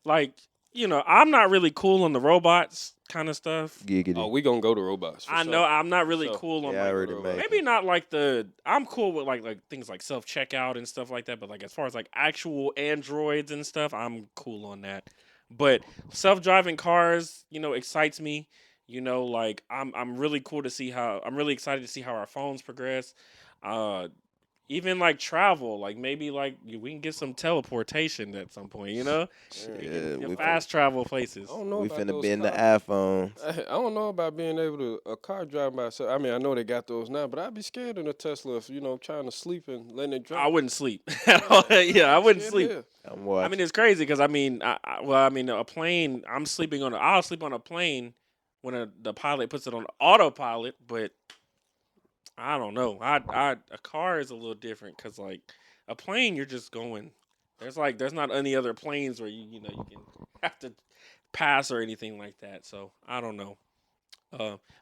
Like I'm not really cool on the robots kind of stuff. Giggity. Oh, we gonna go to robots. For I sure. know I'm not really Sure. cool on Yeah, I like already robots. make maybe not like I'm cool with like things like self checkout and stuff like that, but like as far as like actual androids and stuff, I'm cool on that. But self driving cars, excites me. Like I'm really cool to see how I'm really excited to see how our phones progress. Even like travel, like maybe like we can get some teleportation at some point, Shit, Get we fast travel places. I don't know we about finna those be in the cars. iPhones. I don't know about being able to a car drive by itself. I mean, I know they got those now, but I'd be scared in a Tesla if trying to sleep and letting it drive. I wouldn't sleep. Yeah, I wouldn't sleep. I'm I watching. mean, it's crazy because a plane. I'll sleep on a plane when the pilot puts it on autopilot. But I don't know. A car is a little different because like a plane, you're just going. There's not any other planes where you can have to pass or anything like that. So I don't know.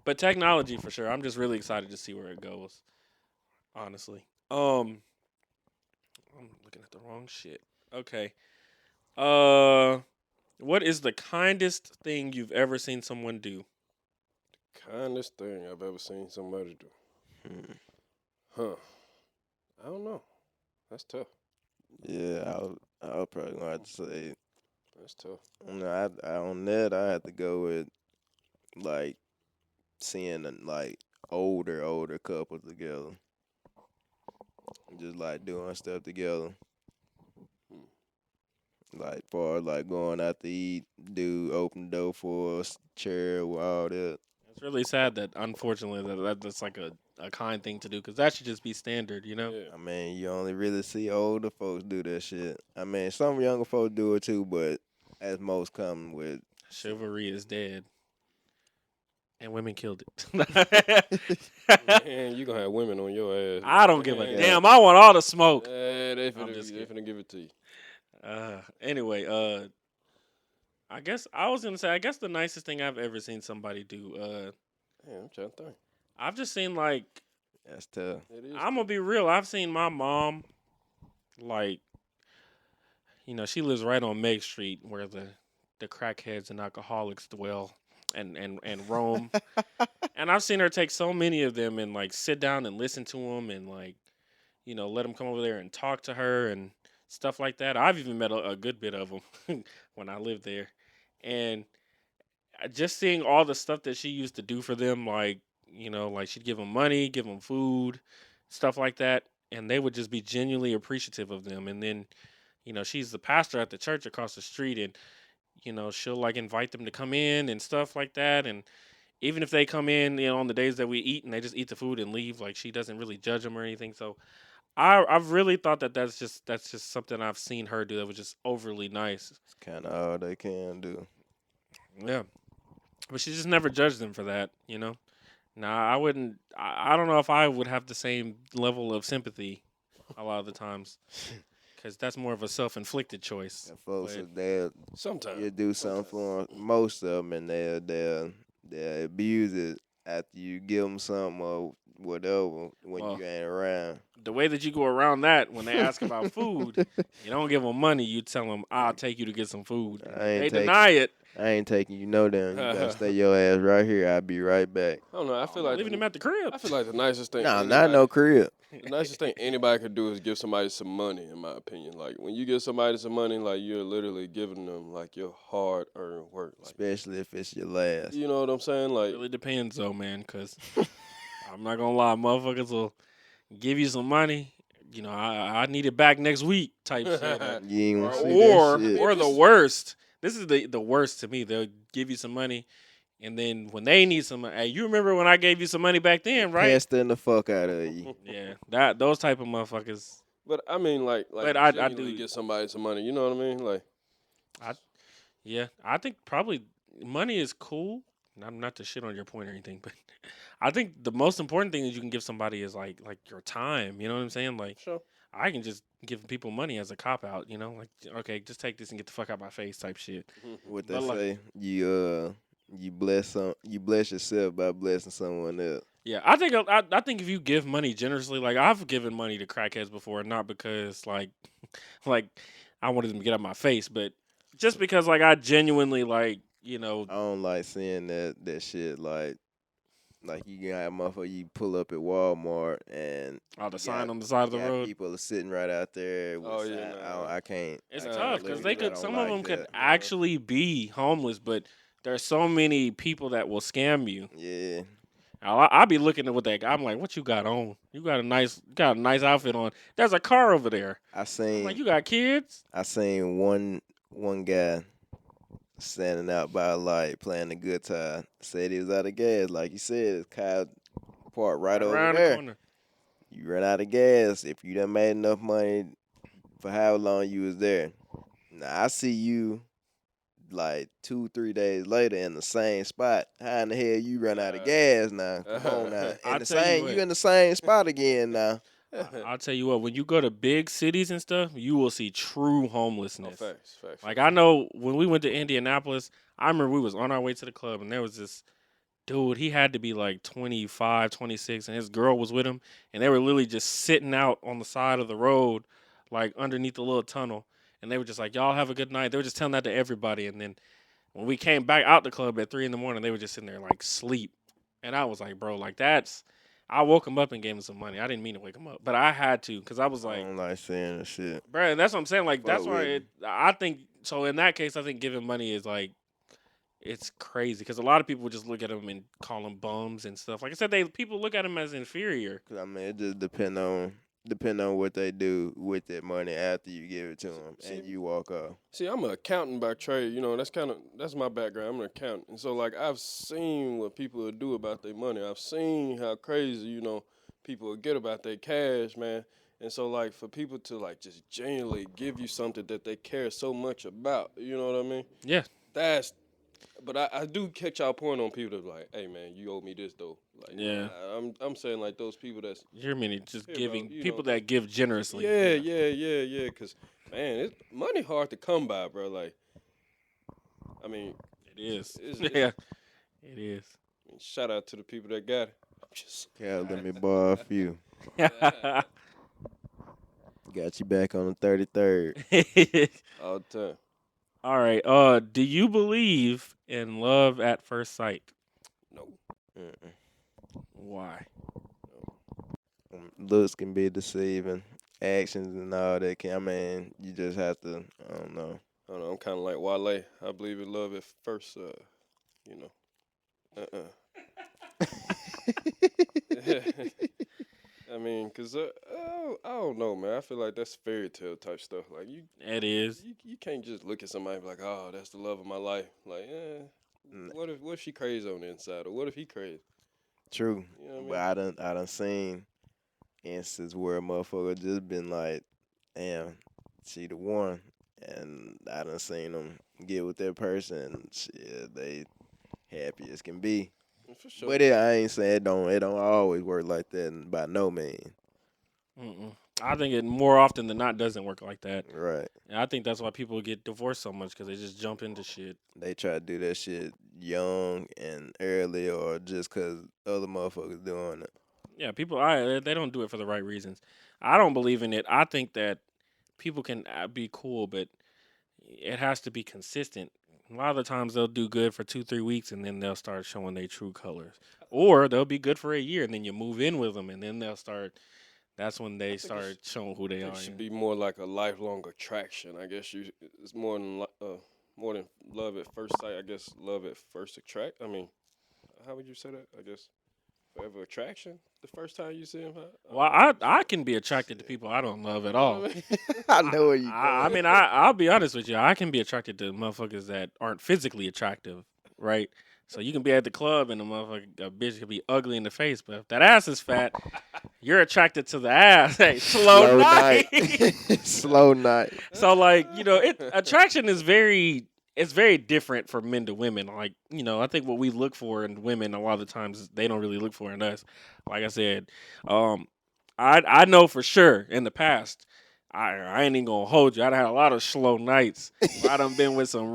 But technology for sure. I'm just really excited to see where it goes. Honestly. I'm looking at the wrong shit. Okay. What is the kindest thing you've ever seen someone do? Kindest thing I've ever seen somebody do. Hmm. Huh. I don't know. That's tough. Yeah, I was probably gonna have to say. That's tough. No, I on that I had to go with like seeing like older couples together, just like doing stuff together. Like far as like going out to eat, do open door for us, chair, all that. It's really sad that unfortunately that's like a kind thing to do because that should just be standard, Yeah. I mean, you only really see older folks do that shit. I mean, some younger folks do it too, but as most come with. Chivalry is dead, and women killed it. Man, you gonna have women on your ass. I don't give a Man. damn. I want all the smoke. They I'm just kidding. finna give it to you. Anyway, I guess I was gonna say I guess the nicest thing I've ever seen somebody do. Yeah, I'm trying to think. I've just seen like That's tough. It is. I'm gonna be real. I've seen my mom, like, she lives right on Meg Street where the crackheads and alcoholics dwell and roam. And I've seen her take so many of them and like sit down and listen to them and like, let them come over there and talk to her and stuff like that. I've even met a good bit of them when I lived there, and just seeing all the stuff that she used to do for them, like like she'd give them money, give them food, stuff like that, and they would just be genuinely appreciative of them. And then, she's the pastor at the church across the street, and she'll like invite them to come in and stuff like that. And even if they come in, on the days that we eat and they just eat the food and leave, like she doesn't really judge them or anything. So I've really thought that that's just something I've seen her do that was just overly nice. It's kind of all they can do. Yeah, but she just never judged them for that. Nah, I wouldn't. I don't know if I would have the same level of sympathy a lot of the times, because that's more of a self-inflicted choice. And folks, But- they'll Sometimes you do something for 'em, most of them, and they'll abuse it after you give them something or whatever when Well, you ain't around. The way that you go around that when they ask about food, you don't give them money. You tell them, "I'll take you to get some food." I ain't They taking- deny it. I ain't taking you no damn. You gotta stay your ass right here. I'll be right back. I don't know. I feel like leaving them at the crib. I feel like the nicest thing. Nah, not no crib. The nicest thing anybody could do is give somebody some money, in my opinion. Like when you give somebody some money, like you're literally giving them like your hard-earned work. Like, Especially if it's your last. you know what I'm saying? It Like, really depends, though, man. Because I'm not gonna lie, motherfuckers will give you some money. I need it back next week, type shit. You ain't wanna see or that shit. or the worst. This is the worst to me. They'll give you some money, and then when they need some, hey, you remember when I gave you some money back then, right? Pesting the fuck out of you. Yeah, those type of motherfuckers. but I mean, like But I genuinely do- give somebody some money. You know what I mean? Like, Yeah, I think probably money is cool. Not to shit on your point or anything, but I think the most important thing that you can give somebody is like your time. You know what I'm saying? Like sure. I can just give people money as a cop out. Like okay, just take this and get the fuck out my face type shit. What they But like- say, you bless yourself by blessing someone else. Yeah, I think if you give money generously, like I've given money to crackheads before, not because like I wanted them to get out my face, but just because like I genuinely like I don't like seeing that shit like you got a motherfucker you pull up at Walmart and the you sign got on the side of the got road. people sitting right out there with Oh, yeah, sign. nah. I can't. It's I Nah, tough can't because look cause they at that. I could. don't Some of like them could that. actually be homeless, but there's so many people that will scam you. Yeah, I'll be looking at what that guy. I'm like, what you got on? You got a nice outfit on. There's a car over there. I I'm like, seen you got kids? I seen one guy standing out by a light playing the guitar. Said he was out of gas. Like you said, his car parked right over around the there. corner. You run out of gas. If you done made enough money for how long you was there. Now I see you like 2-3 days later in the same spot. How in the hell you run out of gas now? Come on now. I'll In the tell you same what. you in the same spot again now. I'll tell you what. When you go to big cities and stuff, you will see true Oh, homelessness. facts. Like I know when we went to Indianapolis, I remember we was on our way to the club and there was this dude. He had to be like 25, 26, and his girl was with him, and they were literally just sitting out on the side of the road, like underneath the little tunnel, and they were just like, "Y'all have a good night." They were just telling that to everybody, and then when we came back out the club at 3 in the morning, they were just sitting there like sleep, and I was like, "Bro, like that's." I woke him up and gave him some money. I didn't mean to wake him up, but I had to because I was I like, don't like saying the shit. bro, that's what I'm saying. Like Fuck that's why with I think so. In that case, I think giving money is like it's crazy because a lot of people just look at them and call them bums and stuff. Like I said, people look at them as inferior. Cause I mean it just depend on what they do with that money after you give it to them and you walk off. See, I'm an accountant by trade. You know, that's my background. I'm an accountant, and so like I've seen what people will do about their money. I've seen how crazy people will get about their cash, man. And so like for people to like just genuinely give you something that they care so much about, you know what I mean? Yeah, That's. But I do catch y'all point on people that like, hey man, you owe me this though. Like, Yeah. I'm saying like those people that's you're meaning just Here, bro, giving you people know. that give generously. Yeah. Cause man, money hard to come by, bro. Like, I mean, It is. it's- Yeah, it is. shout out to the people that got it. I'm just Cal, let me borrow a few. All Got you back on the 33rd. all the time. right. Do you believe in love at first sight? No, Why? Looks can be deceiving. Actions and all that can. I mean, you just have to. I don't know. I don't know. I'm kind of like Wale. I believe in love at first. You know. I mean, cause I don't know, man. I feel like that's fairy tale type stuff. Like It is. you can't just look at somebody and be like, oh, that's the love of my life. Like, what if she crazy on the inside, or what if he crazy? True. You know what I mean? But I done seen instances where a motherfucker just been like, damn, she the one. And I done seen them get with that person and shit, they happy as can be. For sure. But I ain't saying it don't always work like that by no means. Mm-mm. I think it more often than not doesn't work like that. Right. And I think that's why people get divorced so much because they just jump into shit. They try to do that shit young and early or just 'cause other motherfuckers doing it. Yeah, people, they don't do it for the right reasons. I don't believe in it. I think that people can be cool, but it has to be consistent. A lot of the times they'll do good for 2-3 weeks and then they'll start showing their true colors, or they'll be good for a year and then you move in with them and then they'll start. That's when they start showing who they are. It should be more like a lifelong attraction. I guess it's more than love at first sight. I guess love at first attract. I mean, how would you say that? I guess forever attraction. The first time you see him. Well, I can be attracted to people I don't love at all. I know where you going. I mean, I'll be honest with you. I can be attracted to motherfuckers that aren't physically attractive, right? So you can be at the club and a bitch can be ugly in the face, but if that ass is fat, you're attracted to the ass. Hey, slow night. Slow night. So like, attraction is it's very different for men to women. Like, I think what we look for in women a lot of the times they don't really look for in us. Like I said, I know for sure in the past, I ain't even gonna hold you. I'd had a lot of slow nights. I done been with some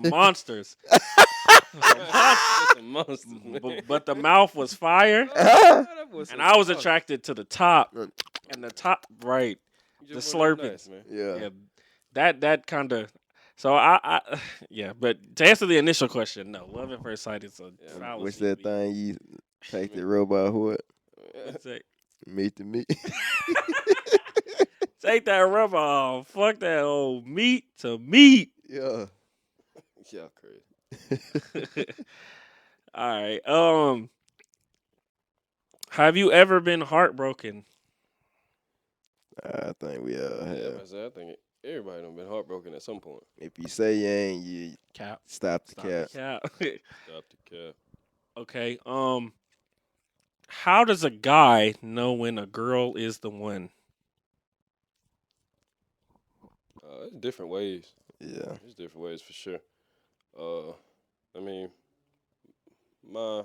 monsters. Some monsters, man. But the mouth was fire, That was and some I was monsters. attracted to the top. And the top, right? You The just want slurping. that nice, man. Yeah. Yeah, that kind of. So I yeah, but to answer the initial question, no, love at first sight is a Yeah. fallacy. What's that to be- thing you take mean- the robot what? What's that? Meet the meat. Take that rubber off. Fuck that old meat to meat. Yeah. Y'all crazy. All right. Have you ever been heartbroken? I think we all Yeah, have. I think everybody done been heartbroken at some point. If you say you ain't, you Cap. stop the Stop cap. the cap. Stop the cap. Okay. How does a guy know when a girl is the one? It's different ways. Yeah. There's different ways for sure. I mean, my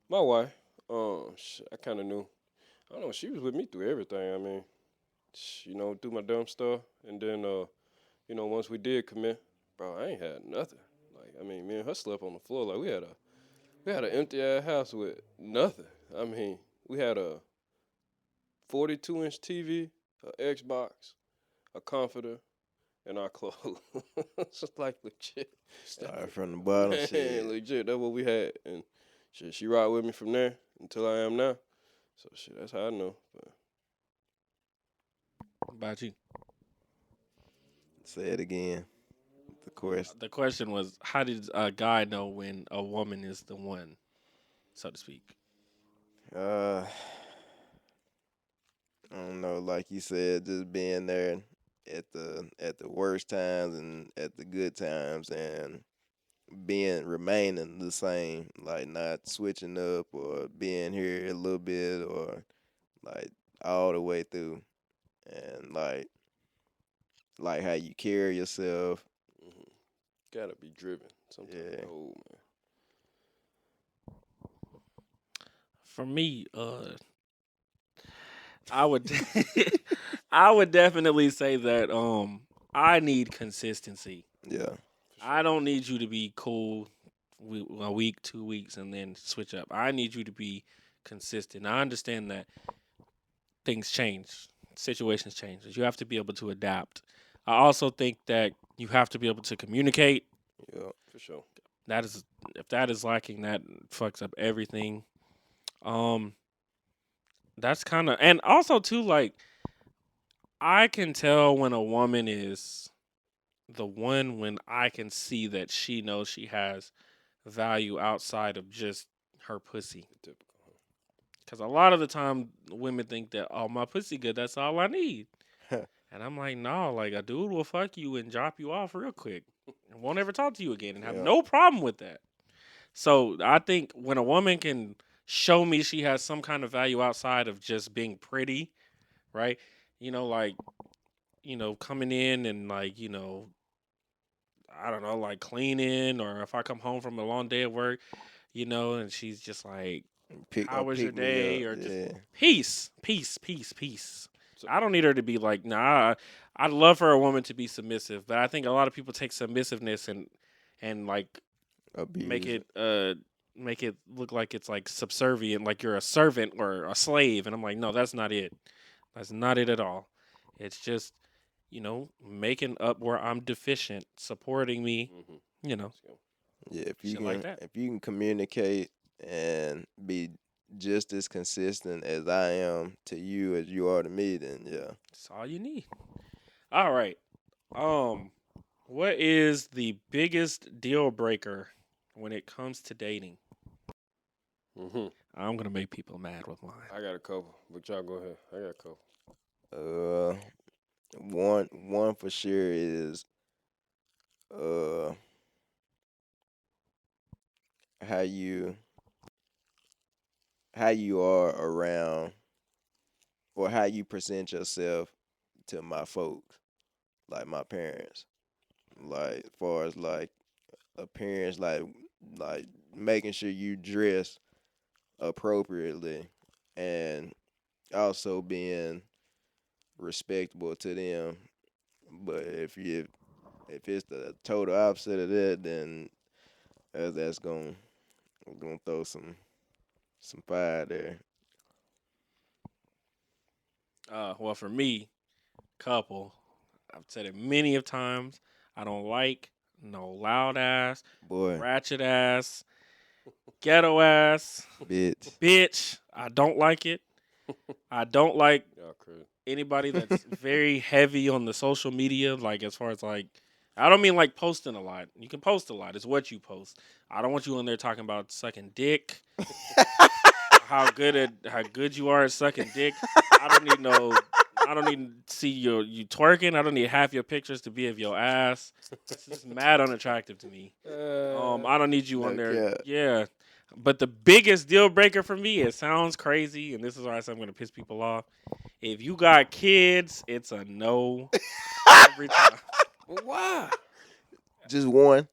wife, I kind of knew. I don't know. She was with me through everything. I mean, through my dumb stuff, and then once we did commit, bro, I ain't had nothing. Like, I mean, me and her slept on the floor. Like, we had an empty ass house with nothing. I mean, we had a 42-inch TV, an Xbox, a comforter, and our clothes. It's just like legit. Start from the bottom. Man, Shit. legit. That's what we had, and shit, she ride with me from there until I am now. So shit, that's how I know. But What about you? Say it again. The question. The question was, how did a guy know when a woman is the one, so to speak? I don't know, like you said, just being there at the worst times and at the good times, and remaining the same, like not switching up or being here a little bit or like all the way through, and like how you carry yourself. mhm. Gotta be driven. Sometimes. Yeah. Oh man. For me, I would I would definitely say that I need consistency. Yeah. I don't need you to be cool a week, 2 weeks, and then switch up. I need you to be consistent. I understand that things change, situations change. You have to be able to adapt. I also think that you have to be able to communicate. Yeah. For sure. That is, if that is lacking, that fucks up everything. Um, that's kind of, and also too, like, I can tell when a woman is the one when I can see that she knows she has value outside of just her pussy. Typical. Because a lot of the time, women think that, oh, my pussy good, that's all I need. And I'm like, no, like a dude will fuck you and drop you off real quick and won't ever talk to you again and have Yeah. no problem with that. So I think when a woman can show me she has some kind of value outside of just being pretty, right? Like, coming in and like, I don't know, like cleaning, or if I come home from a long day at work, and she's just like, how was your Pick me day? up. Or just Yeah. peace, peace, peace, peace. So- I don't need her to be like, nah. I'd love for a woman to be submissive, but I think a lot of people take submissiveness and like Abuse. make it look like it's like subservient, like you're a servant or a slave. And I'm like, no, that's not it. That's not it at all. It's just, making up where I'm deficient, supporting me, Mhm. you know. Let's go. Yeah, if you Shit can like that. if you can communicate and be just as consistent as I am to you as you are to me, then yeah. That's all you need. All right. What is the biggest deal breaker when it comes to dating? Mhm. I'm gonna make people mad with mine. I got a couple, but y'all go ahead. I got a couple. One for sure is uh how you how you are around, or how you present yourself to my folks, like my parents. Like as far as like appearance, like making sure you dress appropriately, and also being respectable to them. But if it's the total opposite of that, then that's gonna throw some fire there. Well, for me, couple. I've said it many of times. I don't like no loud ass, Boy, ratchet ass, ghetto ass, bitch. bitch. I don't like it. I don't like Y'all crazy. anybody that's very heavy on the social media, like as far as like, I don't mean like posting a lot. You can post a lot. It's what you post. I don't want you on there talking about sucking dick, how good you are at sucking dick. I don't need no. I don't need to see you twerking. I don't need half your pictures to be of your ass. This is mad unattractive to me. I don't need you on No there. cap. Yeah. But the biggest deal breaker for me, it sounds crazy, and this is why I say I'm gonna piss people off. If you got kids, it's a no every time. Well, why? Just one.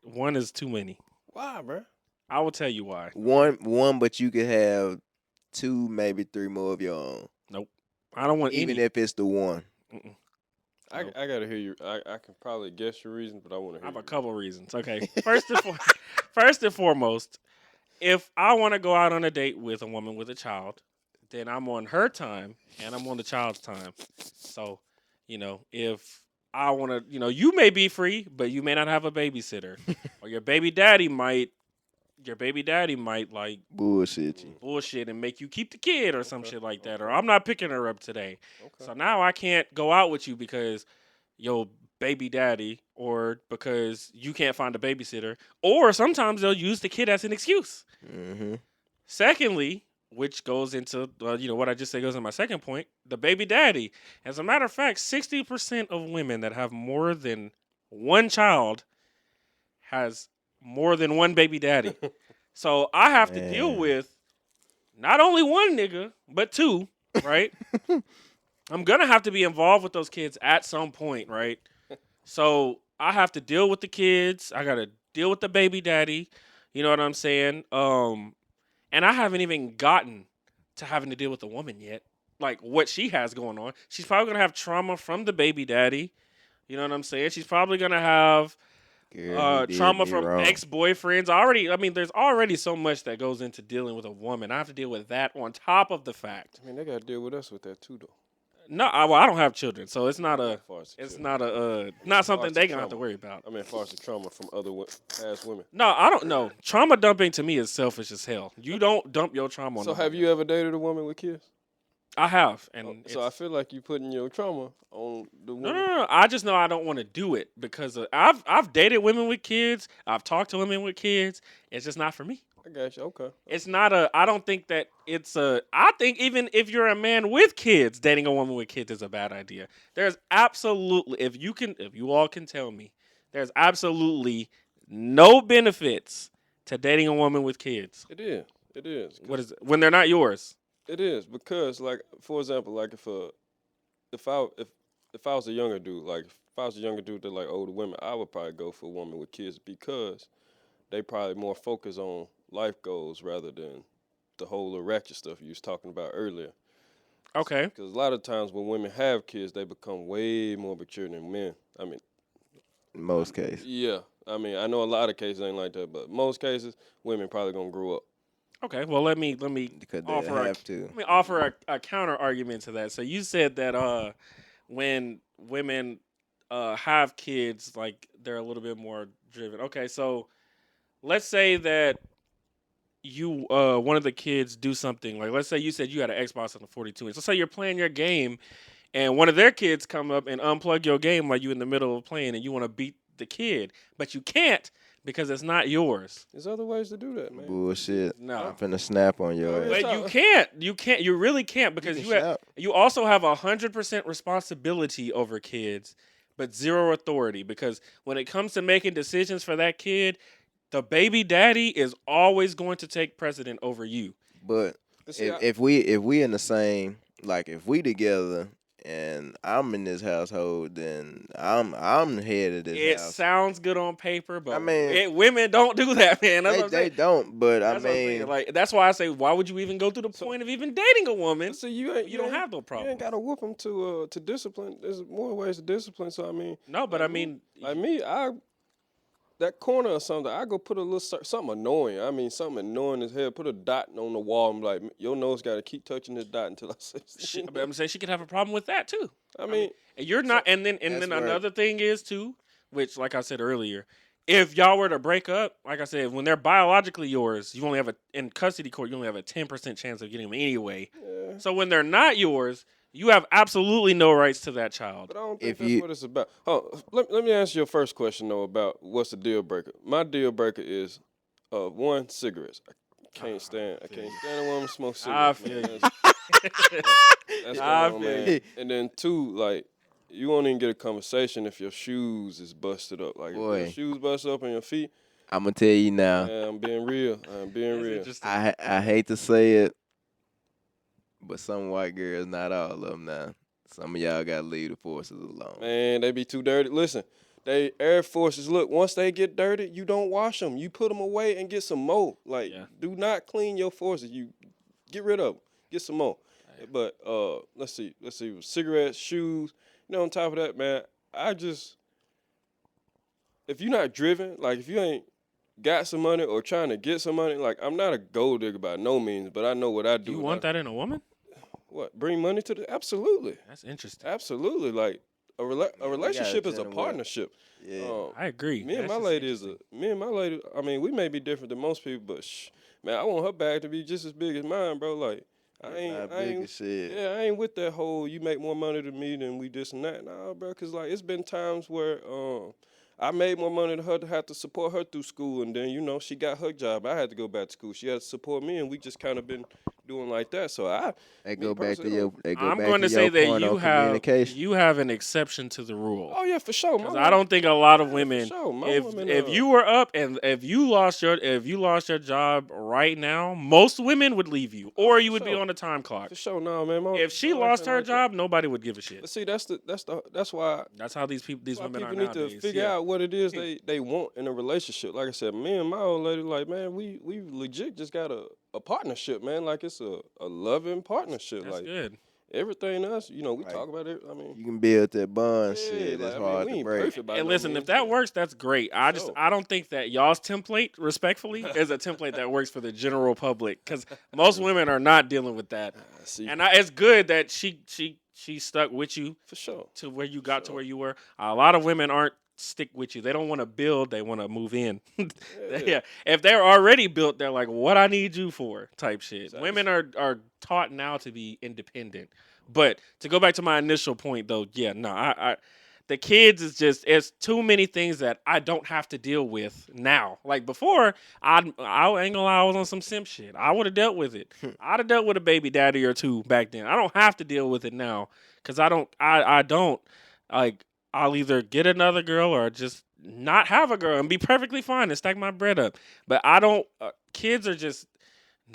One is too many. Why, bro? I will tell you why. One, but you could have 2, maybe 3 more of your own. Nope. I don't want Even any. if it's the one. Mm-mm. I Nope. gotta hear you. I can probably guess your reason, but I want to I hear. have a couple reasons. Okay. First and foremost, if I want to go out on a date with a woman with a child, then I'm on her time and I'm on the child's time. So, if I want to, you may be free, but you may not have a babysitter, or your baby daddy might like Bullshit you. bullshit and make you keep the kid or some Okay, shit like that, okay. or I'm not picking her up today. Okay. So now I can't go out with you because your baby daddy, or because you can't find a babysitter, or sometimes they'll use the kid as an excuse. Mm-hmm. Secondly, which goes into what I just said goes in my second point, the baby daddy. As a matter of fact, 60% of women that have more than one child has more than one baby daddy. So I have to deal Man. with not only one nigga, but two, right? I'm gonna have to be involved with those kids at some point, right? So I have to deal with the kids. I gotta deal with the baby daddy. You know what I'm saying? And I haven't even gotten to having to deal with the woman yet. Like what she has going on. She's probably gonna have trauma from the baby daddy. You know what I'm saying? She's probably gonna have Girl, you did trauma me from wrong. ex-boyfriends. There's already so much that goes into dealing with a woman. I have to deal with that on top of the fact. I mean, they gotta deal with us with that too, though. No, I don't have children, so it's not As far as the it's children. not something Parts they of gonna have to trauma. worry about. I mean, as far as the trauma from other past women. No, I don't know. Trauma dumping to me is selfish as hell. You don't dump your trauma on So, have nobody you else. ever dated a woman with kids? I have, and So I it's- feel like you putting your trauma on the no, woman. no, no. I just know I don't want to do it because I've dated women with kids. I've talked to women with kids. It's just not for me. I got you. Okay. It's not a. I don't think that it's a. I think even if you're a man with kids, dating a woman with kids is a bad idea. There's absolutely, if you all can tell me, there's absolutely no benefits to dating a woman with kids. It is. It is. What is it? When they're not yours? It is because, like, for example, like if I was a younger dude, like if I was a younger dude that like older women, I would probably go for a woman with kids because they probably more focus on life goals rather than the whole little ratchet stuff you was talking about earlier. Okay. Because a lot of times when women have kids, they become way more mature than men. I mean, In most cases. yeah. I mean, I know a lot of cases ain't like that, but most cases, women probably gonna grow up. Okay. Well, let me Because they offer have to. let me offer a counter argument to that. So you said that when women have kids, like they're a little bit more driven. Okay, so let's say that you one of the kids do something like, let's say you said you had an Xbox on the 42 inch. Let's say you're playing your game and one of their kids come up and unplug your game while you in the middle of playing and you want to beat the kid, but you can't because it's not yours. There's other ways to do that, man. Bullshit. No. I'm finna snap on your But ass. But you can't. You really can't because can you snap. you also have 100% responsibility over kids, but zero authority. Because when it comes to making decisions for that kid, the baby daddy is always going to take precedent over you. But But see, if we in the same, like if we together and I'm in this household, then I'm the head of this It house. sounds good on paper, but I mean- women don't do that, man. That's what I'm They saying. don't, but That's what I'm saying. Like that's why I say, why would you even go to the point of even dating a woman? see, you ain't You don't ain't- have no You problem. ain't gotta whoop them to discipline. There's more ways to discipline. So I mean, No, but I like me- mean, like me, that corner or something, I go put a little something annoying. I mean, something annoying as hell. Put a dot on the wall. I'm like, your nose got to keep touching this dot until I say. I'm saying she could have a problem with that too. I mean, And you're not, and then that's where- another thing is too, which, like I said earlier, if y'all were to break up, like I said, when they're biologically yours, you only have in custody court, you only have a 10% chance of getting them anyway. Yeah. So when they're not yours, you have absolutely no rights to that child. But I don't think that's what it's about. Oh, let me answer your first question though about what's the deal breaker. My deal breaker is, one, cigarettes. I can't stand a woman smoke I cigarettes. feel Man. you. That's I one, feel man. you. And then two, like, you won't even get a conversation if your shoes is busted up. Like, if your shoes busted up on your feet. I'm gonna tell you now. I'm being real. I'm being That's real. interesting. I hate to say it, but some white girls, not all of them now. Some of y'all gotta leave the forces alone. Man, they be too dirty. Listen, they Air Forces, look, once they get dirty, you don't wash them. You put them away and get some more. Like, do not clean your forces. You get rid of them. Get some more. Right. But let's see. Cigarettes, shoes. You know, on top of that, man, if you're not driven, like if you ain't got some money or trying to get some money, like I'm not a gold digger by no means, but I know what I do. You want that in a woman? What? Bring money to the? Absolutely. That's interesting. Absolutely. Like a relationship is a partnership. Yeah, I agree. Me and my lady. I mean, we may be different than most people, but man, I want her bag to be just as big as mine, bro. Like I ain't with that whole you make more money than me than we this and that. Nah, bro, cause like it's been times where I made more money than her to have to support her through school, and then she got her job. I had to go back to school. She had to support me, and we just kind of been doing like that. So I'm going to say that you have an exception to the rule. Oh yeah, for sure. Because I don't think a lot of women. If you were up and if you lost your job right now, most women would leave you, or you would be on a time clock. For sure, no man. If she lost her job, nobody would give a shit. But see, that's why. That's how these women are nowadays. People need to figure out what it is they want in a relationship. Like I said, me and my old lady, like man, we legit just got a partnership, man. Like it's a loving partnership. That's like good. Everything else, we talk about it. I mean, you can build that bond. Shit, that's hard to break. And listen, if that works, that's great. I don't think that y'all's template, respectfully, is a template that works for the general public. Because most women are not dealing with that. And it's good that she stuck with you for sure to where you got to where you were. A lot of women aren't stick with you. They don't want to build. They want to move in. Yeah. If they're already built, they're like, what I need you for type shit. Exactly. Women are taught now to be independent. But to go back to my initial point though, I the kids is just, it's too many things that I don't have to deal with now. Like before, I ain't gonna lie, I was on some simp shit. I would have dealt with it. I'd have dealt with a baby daddy or two back then. I don't have to deal with it now. Cause I don't like, I'll either get another girl or just not have a girl and be perfectly fine and stack my bread up. But I don't. Kids are just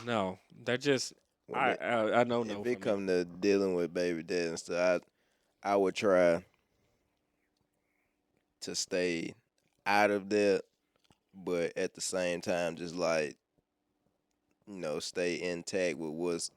no. They're just. I know. If it come to dealing with baby dad and stuff, I would try to stay out of that, but at the same time, just like stay intact with what's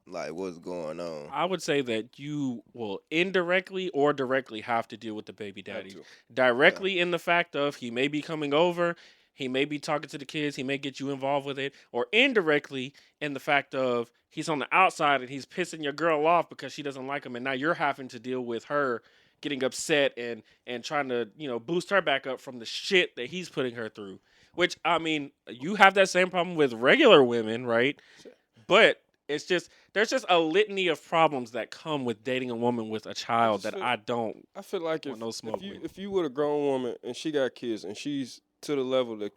going on. I would say that you will indirectly or directly have to deal with the baby daddy. Directly in the fact of he may be coming over, he may be talking to the kids, he may get you involved with it, or indirectly in the fact of he's on the outside and he's pissing your girl off because she doesn't like him, and now you're having to deal with her getting upset and trying to boost her back up from the shit that he's putting her through. Which, I mean, you have that same problem with regular women, right? But it's just, there's just a litany of problems that come with dating a woman with a child that I feel like if you were a grown woman and she got kids and she's to the level that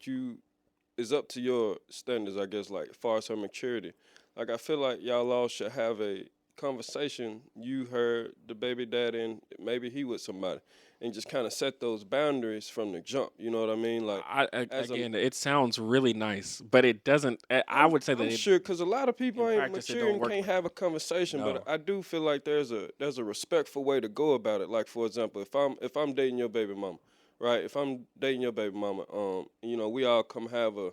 is up to your standards, I guess, like as far as her maturity, like I feel like y'all all should have a conversation. You heard the baby daddy and maybe he with somebody. And just kind of set those boundaries from the jump. You know what I mean? Like, it sounds really nice, but it doesn't. I would say that sure, because a lot of people ain't mature and can't have a conversation. No. But I do feel like there's a respectful way to go about it. Like, for example, if I'm dating your baby mama, right? If I'm dating your baby mama, we all come have a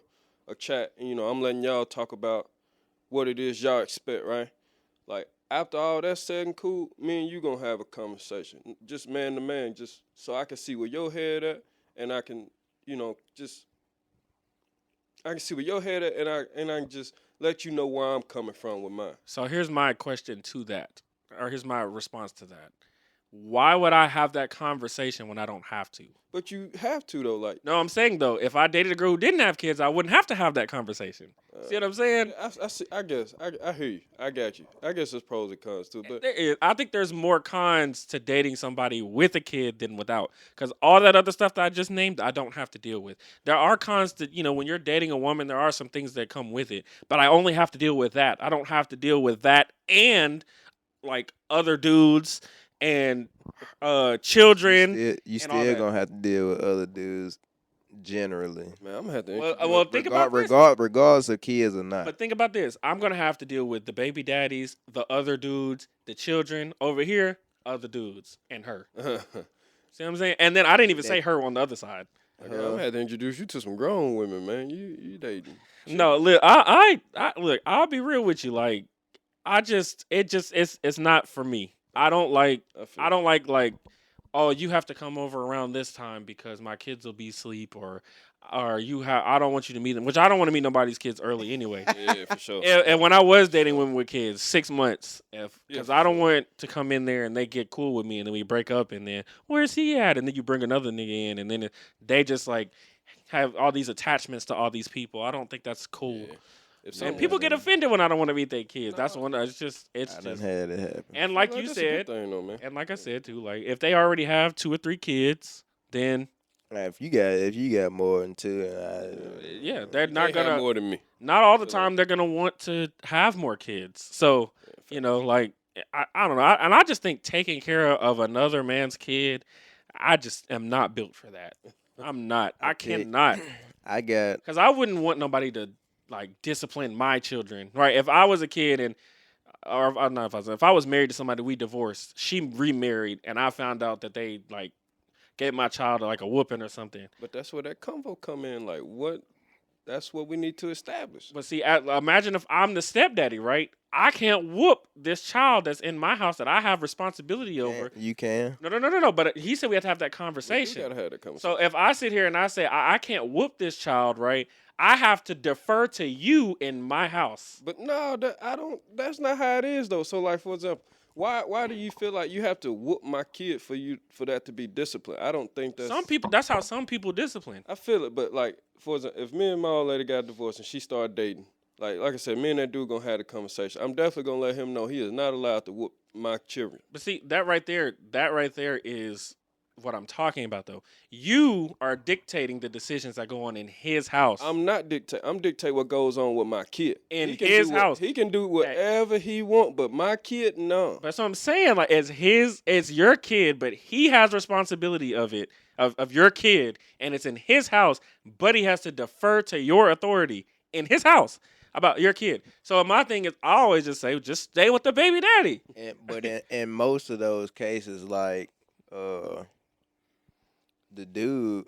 chat. And, I'm letting y'all talk about what it is y'all expect, right? Like, after all that's said and cool, me and you gonna have a conversation, just man to man, just so I can see where your head at, and I can, I can see where your head at, and I can just let you know where I'm coming from with mine. So here's my question to that, or here's my response to that. why would I have that conversation when I don't have to? But you have to though. Like, No, I'm saying though, if I dated a girl who didn't have kids, I wouldn't have to have that conversation. See what I'm saying? I see. I guess. I hear you. I got you. I guess there's pros and cons too. But I think there's more cons to dating somebody with a kid than without. Because all that other stuff that I just named, I don't have to deal with. There are cons to, when you're dating a woman, there are some things that come with it. But I only have to deal with that. I don't have to deal with that and like other dudes and children. You and all still that. gonna have to deal with other dudes generally. man, I'm gonna have to. Well, think about this. Regardless of kids or not. But think about this. I'm gonna have to deal with the baby daddies, the other dudes, the children over here, other dudes, and her. See what I'm saying? And then I didn't even say her on the other side. I'm gonna have to introduce you to some grown women, man. You dating? No, look, I look. I'll be real with you. Like, it's not for me. I don't like. Oh, you have to come over around this time because my kids will be asleep, or I don't want you to meet them, which I don't want to meet nobody's kids early anyway. Yeah, for sure. And when I was dating women with kids, 6 months, because Yeah, I don't want to come in there and they get cool with me and then we break up and then where's he at? And then you bring another nigga in and then they just like have all these attachments to all these people. I don't think that's cool. Yeah. If And people get offended when I don't want to meet their kids. That's one. It's I just. done had it happen. And like Well, you that's a good said, thing, though, man. and like I said too, like if they already have 2 or 3 kids, then Like, if you got more than two, yeah, they're You not can't have gonna. more than me. Not all the So, time they're gonna want to have more kids. So like I don't know. I just think taking care of another man's kid, I just am not built for that. I'm not. I Okay. cannot. I got Because I wouldn't want nobody to like discipline my children, right? If I was a kid if I was married to somebody we divorced, she remarried, and I found out that they like gave my child like a whooping or something. But that's where that convo come in. Like, what? That's what we need to establish. But see, imagine if I'm the stepdaddy, right? I can't whoop this child that's in my house that I have responsibility over. you can. No. But he said we have to have that We conversation. gotta have that conversation. So if I sit here and I say I can't whoop this child, right? I have to defer to you in my house. But no, I don't. That's not how it is, though. So, like, for example, why do you feel like you have to whoop my kid for that to be discipline? I don't think that's. Some people. That's how some people discipline. I feel it, but like, for example, if me and my old lady got divorced and she started dating, like I said, me and that dude gonna have a conversation. I'm definitely gonna let him know he is not allowed to whoop my children. But see, that right there is what I'm talking about, though. You are dictating the decisions that go on in his house. I'm not dictate. I'm dictate what goes on with my kid In He can his do what- house. He can do whatever he want, but my kid, no. That's what I'm saying. Like it's your kid, but he has responsibility of it, of your kid, and it's in his house, but he has to defer to your authority in his house about your kid. So my thing is I always just say, just stay with the baby daddy. But in most of those cases, like the dude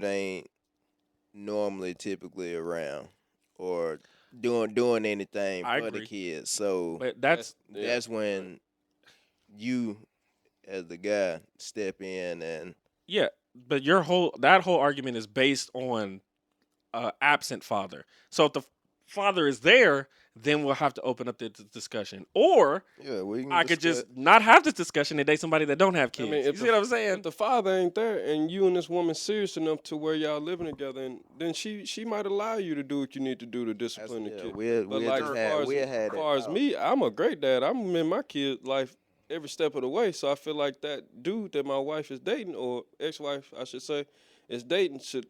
ain't normally typically around or doing anything I for agree. the kids. So But that's that's when you, as the guy, step in and yeah. But that whole argument is based on absent father. So if the father is there, then we'll have to open up the discussion. Or we can I could just not have this discussion and date somebody that don't have kids. mean, You if see what I'm saying? If the father ain't there and you and this woman serious enough to where y'all living together, and then she might allow you to do what you need to do to discipline the kid. But like, as far as me, I'm a great dad. I'm in my kid life every step of the way. So I feel like that dude that my wife is dating, or ex-wife, I should say, is dating, should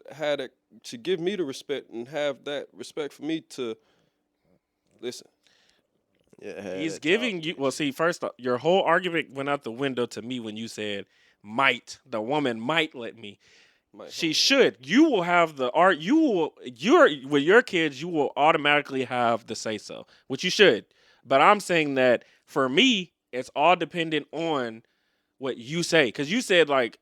give me the respect and have that respect for me to listen. Yeah, He's giving you. Well, see, first off, your whole argument went out the window to me when you said might. The woman might let me. She should. You will have the art. With your kids, you will automatically have the say so, which you should. But I'm saying that for me, it's all dependent on what you say. Because you said, like,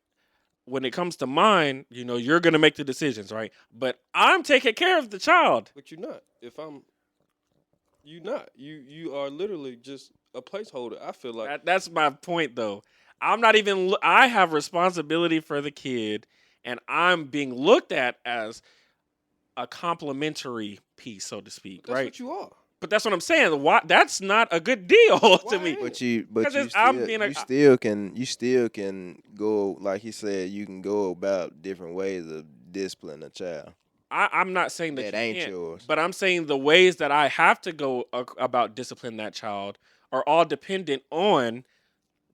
when it comes to mine, you're going to make the decisions, right? But I'm taking care of the child. But you're not. You're not. You are literally just a placeholder. I feel like That's my point, though. I'm not even. I have responsibility for the kid, and I'm being looked at as a complimentary piece, so to speak. that's Right? what you are. But that's what I'm saying. Why? That's not a good deal to me. But you 'Cause still, it's- I'm being you still can go, like he said, you can go about different ways of disciplining a child I'm not saying that that you ain't can't, yours. but I'm saying the ways that I have to go about discipline that child are all dependent on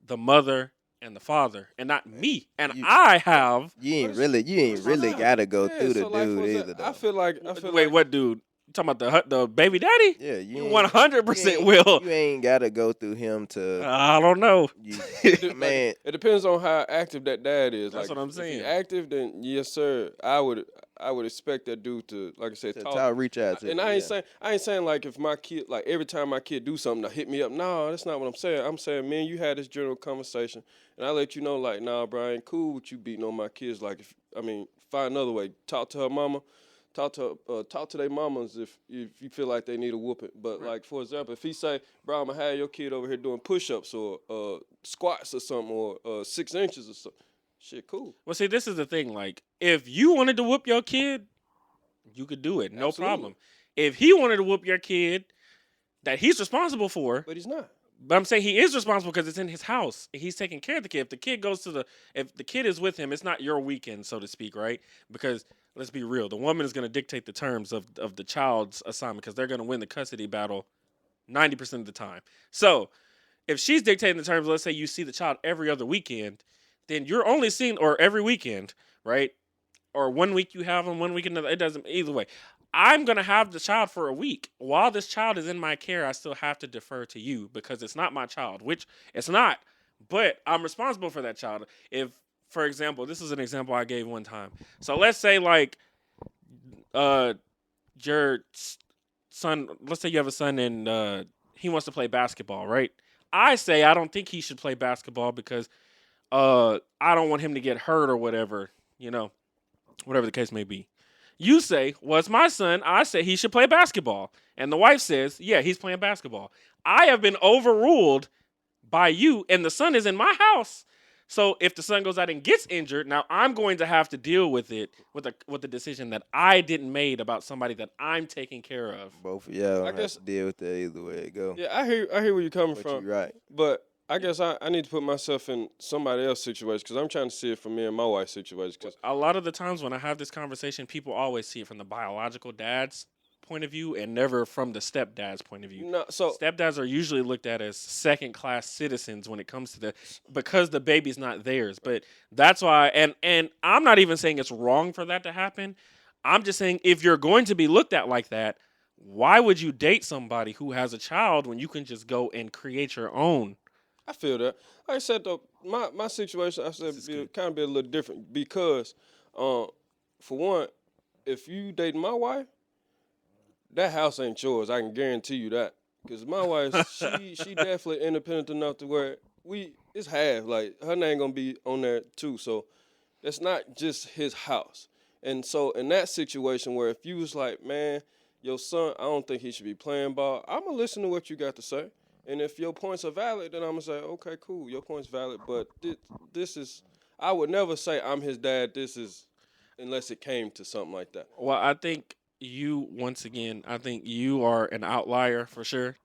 the mother and the father, and not me. And You- I have. You But it's- ain't really got to go Yeah, through the so like, dude for either example, though. I feel Wait, like what dude? You talking about the baby daddy? Yeah, You ain't- 100% you will. You ain't got to go through him to I don't know. you. Like, Man, it depends on how active that dad is. That's Like, what I'm if saying. he active, then yes, sir. I would expect that dude to, like I said, to talk. reach out to And you, I yeah. ain't saying like if my kid, like every time my kid do something to hit me up. No, that's not what I'm saying. I'm saying, man, you had this general conversation, and I let you know, like, nah, bro, I ain't cool with you beating on my kids. Like, find another way. Talk to her mama. Talk to their mamas if you feel like they need a whooping. But like, for example, if he say, bro, I'ma have your kid over here doing push-ups or squats or something, or 6 inches or something, shit, cool. Well, see, this is the thing. Like, if you wanted to whoop your kid, you could do it, no Absolutely. problem. If he wanted to whoop your kid, that he's responsible for. But he's not. But I'm saying he is responsible because it's in his house. He's taking care of the kid. If the kid goes to if the kid is with him, it's not your weekend, so to speak, right? Because let's be real, the woman is going to dictate the terms of the child's assignment because they're going to win the custody battle 90% of the time. So if she's dictating the terms, let's say you see the child every other weekend, then you're only seeing, or every weekend, right? Or 1 week you have them, 1 week another. It doesn't, either way. I'm going to have the child for a week. While this child is in my care, I still have to defer to you because it's not my child, which it's not. But I'm responsible for that child. If, for example, this is an example I gave one time. So let's say like your son, let's say you have a son and he wants to play basketball, right? I say I don't think he should play basketball because I don't want him to get hurt or whatever, whatever the case may be. You say, well, it's my son. I say he should play basketball. And the wife says, yeah, he's playing basketball. I have been overruled by you, and the son is in my house. So if the son goes out and gets injured, now I'm going to have to deal with it with the decision that I didn't made about somebody that I'm taking care of. Both of y'all I have guess- to deal with that either way it go. Yeah, I hear where you're coming But from. you right. But I guess I need to put myself in somebody else's situation because I'm trying to see it from me and my wife's situation. Cause A lot of the times when I have this conversation, people always see it from the biological dad's point of view and never from the stepdad's point of view. no, so Stepdads are usually looked at as second-class citizens when it comes to because the baby's not theirs. But that's why, and I'm not even saying it's wrong for that to happen. I'm just saying if you're going to be looked at like that, why would you date somebody who has a child when you can just go and create your own? I feel that. Like I said though, my situation I said kind of be a little different because, for one, if you date my wife, that house ain't yours. I can guarantee you that. Because my wife, she definitely independent enough to where it's half. Like her name gonna be on there too. So that's not just his house. And so in that situation where if you was like, man, your son, I don't think he should be playing ball. I'm gonna listen to what you got to say. And if your points are valid, then I'm gonna say, okay, cool, your point's valid. But this is, I would never say I'm his dad. This is, unless it came to something like that. Well, I think I think you are an outlier for sure.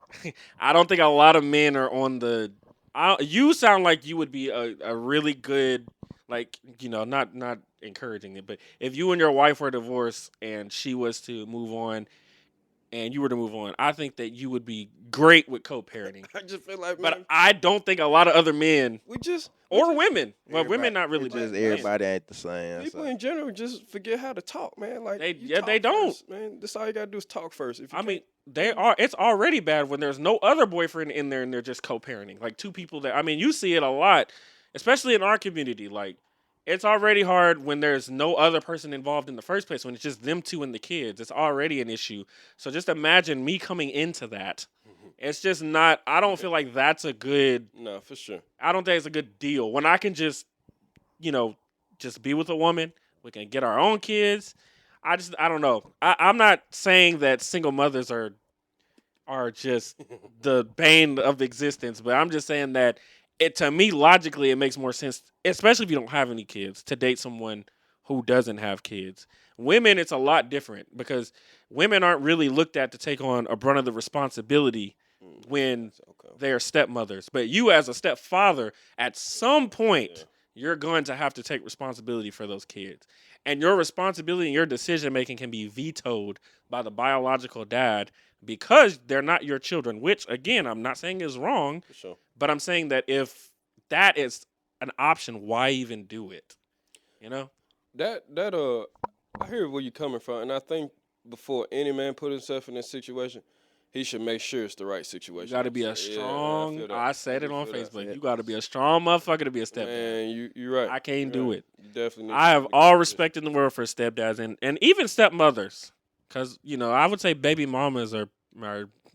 I don't think a lot of men are on the. You sound like you would be a really good, like, not encouraging it, but if you and your wife were divorced and she was to move on and you were to move on, I think that you would be great with co-parenting. I just feel like, But man, I don't think a lot of other men or women, well, women not really, It's just but everybody ain't the same. that's people all. in general just forget how to talk, man. Like They- you yeah, talk they don't. first, man. That's all you gotta do is talk first. If you I mean, it's already bad when there's no other boyfriend in there and they're just co-parenting. Like two people that, I mean, you see it a lot, especially in our community. Like, it's already hard when there's no other person involved in the first place, when it's just them two and the kids. It's already an issue. So just imagine me coming into that. It's just not, I don't feel like that's a good, no, for sure. I don't think it's a good deal. When I can just, just be with a woman, we can get our own kids. I don't know. I'm not saying that single mothers are just the bane of existence, but I'm just saying that to me, logically, it makes more sense, especially if you don't have any kids, to date someone who doesn't have kids. Women, it's a lot different because women aren't really looked at to take on a brunt of the responsibility when Okay. they're stepmothers. But you, as a stepfather, at some point, Yeah. you're going to have to take responsibility for those kids. And your responsibility and your decision making can be vetoed by the biological dad because they're not your children, which, again, I'm not saying is wrong, For sure. but I'm saying that if that is an option, why even do it? You know? That I hear where you're coming from, and I think before any man put himself in this situation, he should make sure it's the right situation. You got to be a So, strong. feel that. I said it do on feel that. Facebook. You got to be a strong motherfucker to be a stepdad. Man, you're right. I can't You're do right. it. You definitely need I to have be in a all position. respect in the world for stepdads and even stepmothers, because I would say baby mamas are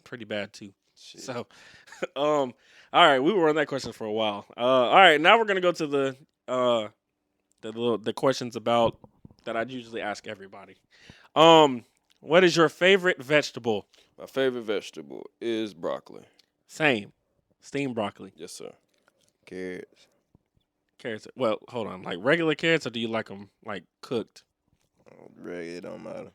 pretty bad too. Shit. So, all right, we were on that question for a while. All right, now we're gonna go to the questions about that I usually ask everybody. What is your favorite vegetable? My favorite vegetable is broccoli. Same, steamed broccoli. Yes, sir. Carrots. Carrots. Well, hold on. Like regular carrots, or do you like them like cooked? It don't matter.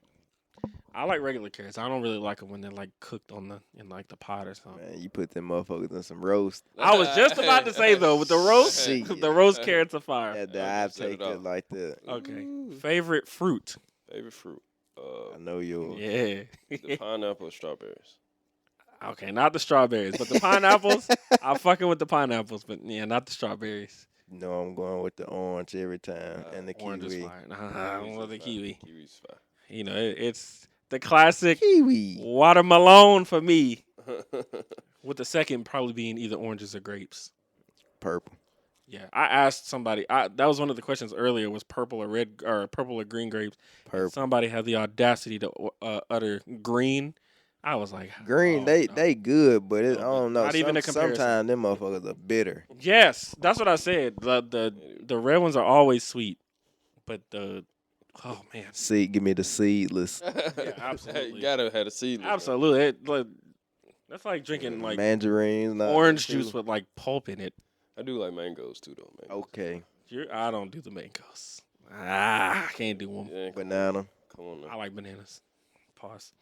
I like regular carrots. I don't really like them when they're like cooked in like the pot or something. Man, you put them motherfuckers in some roast. I was just about to say though, with the roast, Shit. the roast carrots are fire. Yeah, I I just set take it it off. like that. Okay. Ooh. Favorite fruit? Favorite fruit. I know yours. Yeah. The pineapple or strawberries. Okay, not the strawberries, but the pineapples. I'm fucking with the pineapples, but yeah, not the strawberries. No, I'm going with the orange every time and the Orange is kiwi. fire. I don't love the kiwi. Kiwi's fire. It's the classic Kiwi. watermelon for me. With the second probably being either oranges or grapes. Purple. Yeah, I asked somebody. That was one of the questions earlier. Was purple or green grapes? Purple. Somebody had the audacity to utter green. I was like, Green, oh, no. they good, but I No, don't know. not even a comparison. Sometimes them motherfuckers are bitter. Yes, that's what I said. The red ones are always sweet, but oh man, Seed, give me the seedless. absolutely. You gotta have a seed. absolutely. That's like drinking like mandarins, not orange too. juice with like pulp in it. I do like mangoes too, though, man. Okay, I don't do the mangoes. I can't do them. Yeah, banana. Come on, I now. like bananas. Pause.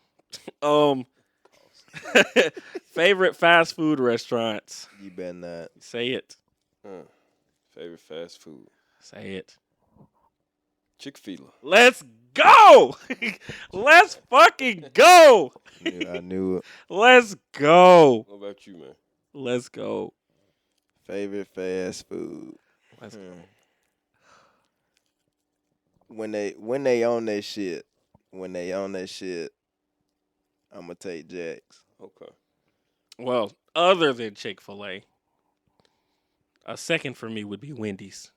Favorite fast food restaurants. You better not. Say it. Favorite fast food. Say it. Chick-fil-A. Let's go. Let's fucking go. I knew it. Let's go. What about you, man? Let's go. Favorite fast food. Let's go. When they on that shit, I'ma take Jack's. Okay. Well, other than Chick-fil-A, a second for me would be Wendy's.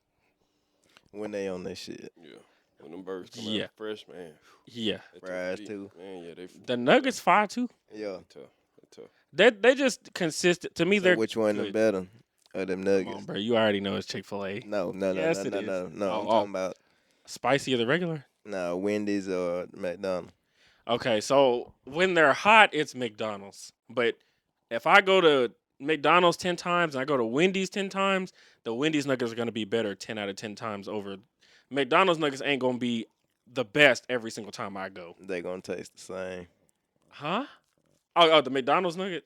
When they on that shit. Yeah. When them burgers come Yeah. out fresh, man. Yeah. they Fries, tough to eat. too. Man, yeah, they The Nuggets fire too. Yeah. tough. They tough. They just consistent. To me, So they're which one good. them better? Or them Come nuggets? on, bro. You already know it's Chick-fil-A. No. Yes, it is. No. Oh, I'm talking about Spicy or the regular? Wendy's or McDonald's. Okay, so when they're hot, it's McDonald's. But if I go to McDonald's 10 times and I go to Wendy's 10 times, the Wendy's nuggets are going to be better 10 out of 10 times over. McDonald's nuggets ain't going to be the best every single time I go. They gonna taste the same. Huh? Oh, the McDonald's nugget?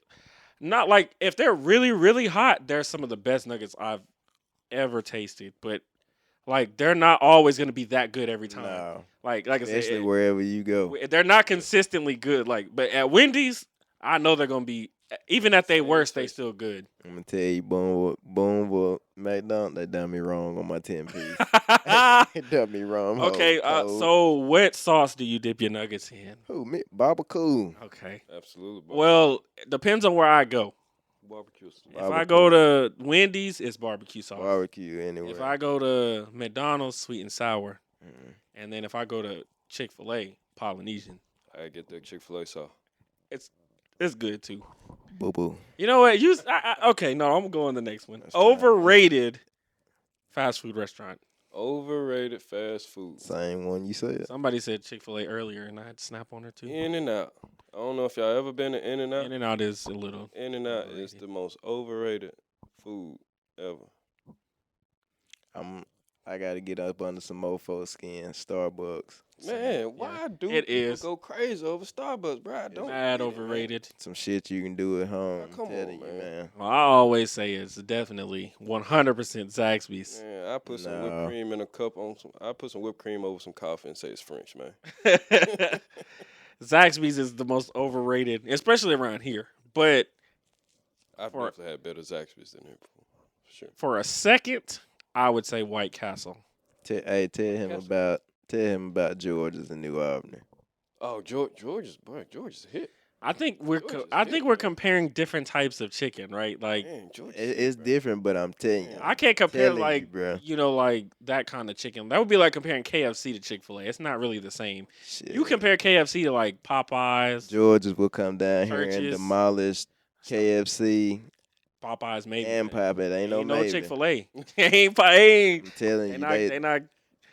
Not like, if they're really, really hot, they're some of the best nuggets I've ever tasted. But, like, they're not always going to be that good every time. No. Like I said, Especially wherever you go. they're not consistently good. Like, but at Wendy's, I know they're gonna be. Even at their Same worst, they taste. still good. I'm gonna tell you, boom, McDonald's, they done me wrong on my 10 piece. They done me wrong. Okay, so what sauce do you dip your nuggets in? Who, me? Barbecue. Okay. Absolutely. Well, it depends on where I go. Barbecue. If I go to Wendy's, it's barbecue sauce. Barbecue anyway. If I go to McDonald's, sweet and sour. Mm. And then if I go to Chick-fil-A, Polynesian. I get that Chick-fil-A sauce. It's good too. Boo boo. You know what? Okay, no, I'm going to the next one. That's fine. Overrated fast food restaurant. Overrated fast food. Same one you said. Somebody said Chick-fil-A earlier, and I had to snap on her too. In and Out. I don't know if y'all ever been to In and Out. In and Out is a little. In and Out is overrated. the most overrated food ever. I'm I gotta get up under some mofo skin. Starbucks. Man, why do It people is. go crazy over Starbucks, bro? I don't Mad get it, man. overrated. Some shit you can do at home. I'm come telling on, you, man. man. Well, I always say it's definitely 100% Zaxby's. Man, I put some whipped No. cream in a cup on some. I put some whipped cream over some coffee and say it's French, man. Zaxby's is the most overrated, especially around here. But I've For- definitely had better Zaxby's than here before, for sure. for a second, I would say White Castle. Tell him Castle. about George's in New Albany. Oh, George's a hit. I think George is I hit, think we're man. comparing different types of chicken, right? Like Man, George is It's hit, bro. different, but I'm telling you. I can't compare telling like you, bro. like that kind of chicken. That would be like comparing KFC to Chick-fil-A. It's not really the same. Shit. You compare KFC to like Popeyes, George's will come down here and Church's. demolish KFC Popeyes maybe. and pop it. Ain't no maybe. Chick-fil-A. ain't I'm telling you, they not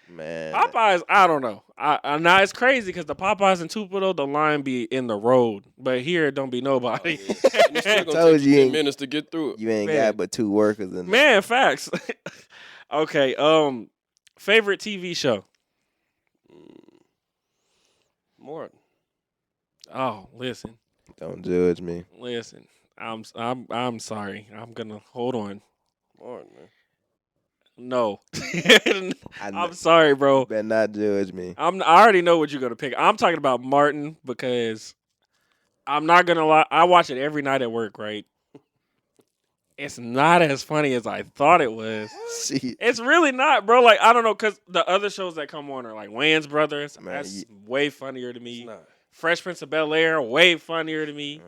man. Popeyes, I don't know. Now it's crazy because the Popeyes in Tupelo, the line be in the road, but here it don't be nobody. Oh, yeah. And it's still gonna Told take you 10 ain't- minutes to get through it. You ain't Man. got but 2 workers in there. Man, facts. Okay, favorite TV show. Martin. Oh, listen. Don't judge me. I'm sorry. I'm gonna hold on. Martin, man. No. I I'm sorry, bro. better not judge me. I already know what you're gonna pick. I'm talking about Martin because I'm not gonna lie. I watch it every night at work, right? It's not as funny as I thought it was. See, It's really not, bro. Like, I don't know, because the other shows that come on are like Wayans Brothers. Man, That's way funnier to It's me. not. Fresh Prince of Bel-Air, way funnier to me.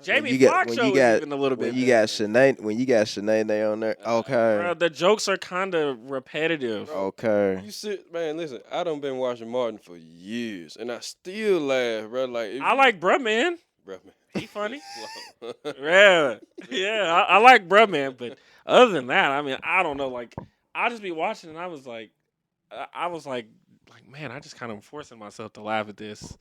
Jamie you got- Foxx when show you is got- even a little bit when you better. got Sinead on there, okay, Bro, the jokes are kind of repetitive. Bro, okay. You sit, man. Listen, I done been watching Martin for years, and I still laugh, bro. Like I like Bruh Man. bro, man. He funny. Slow. Yeah, I like Bruh Man, but other than that, I mean, I don't know. Like, I just be watching, and I was like, man, I just kind of forcing myself to laugh at this.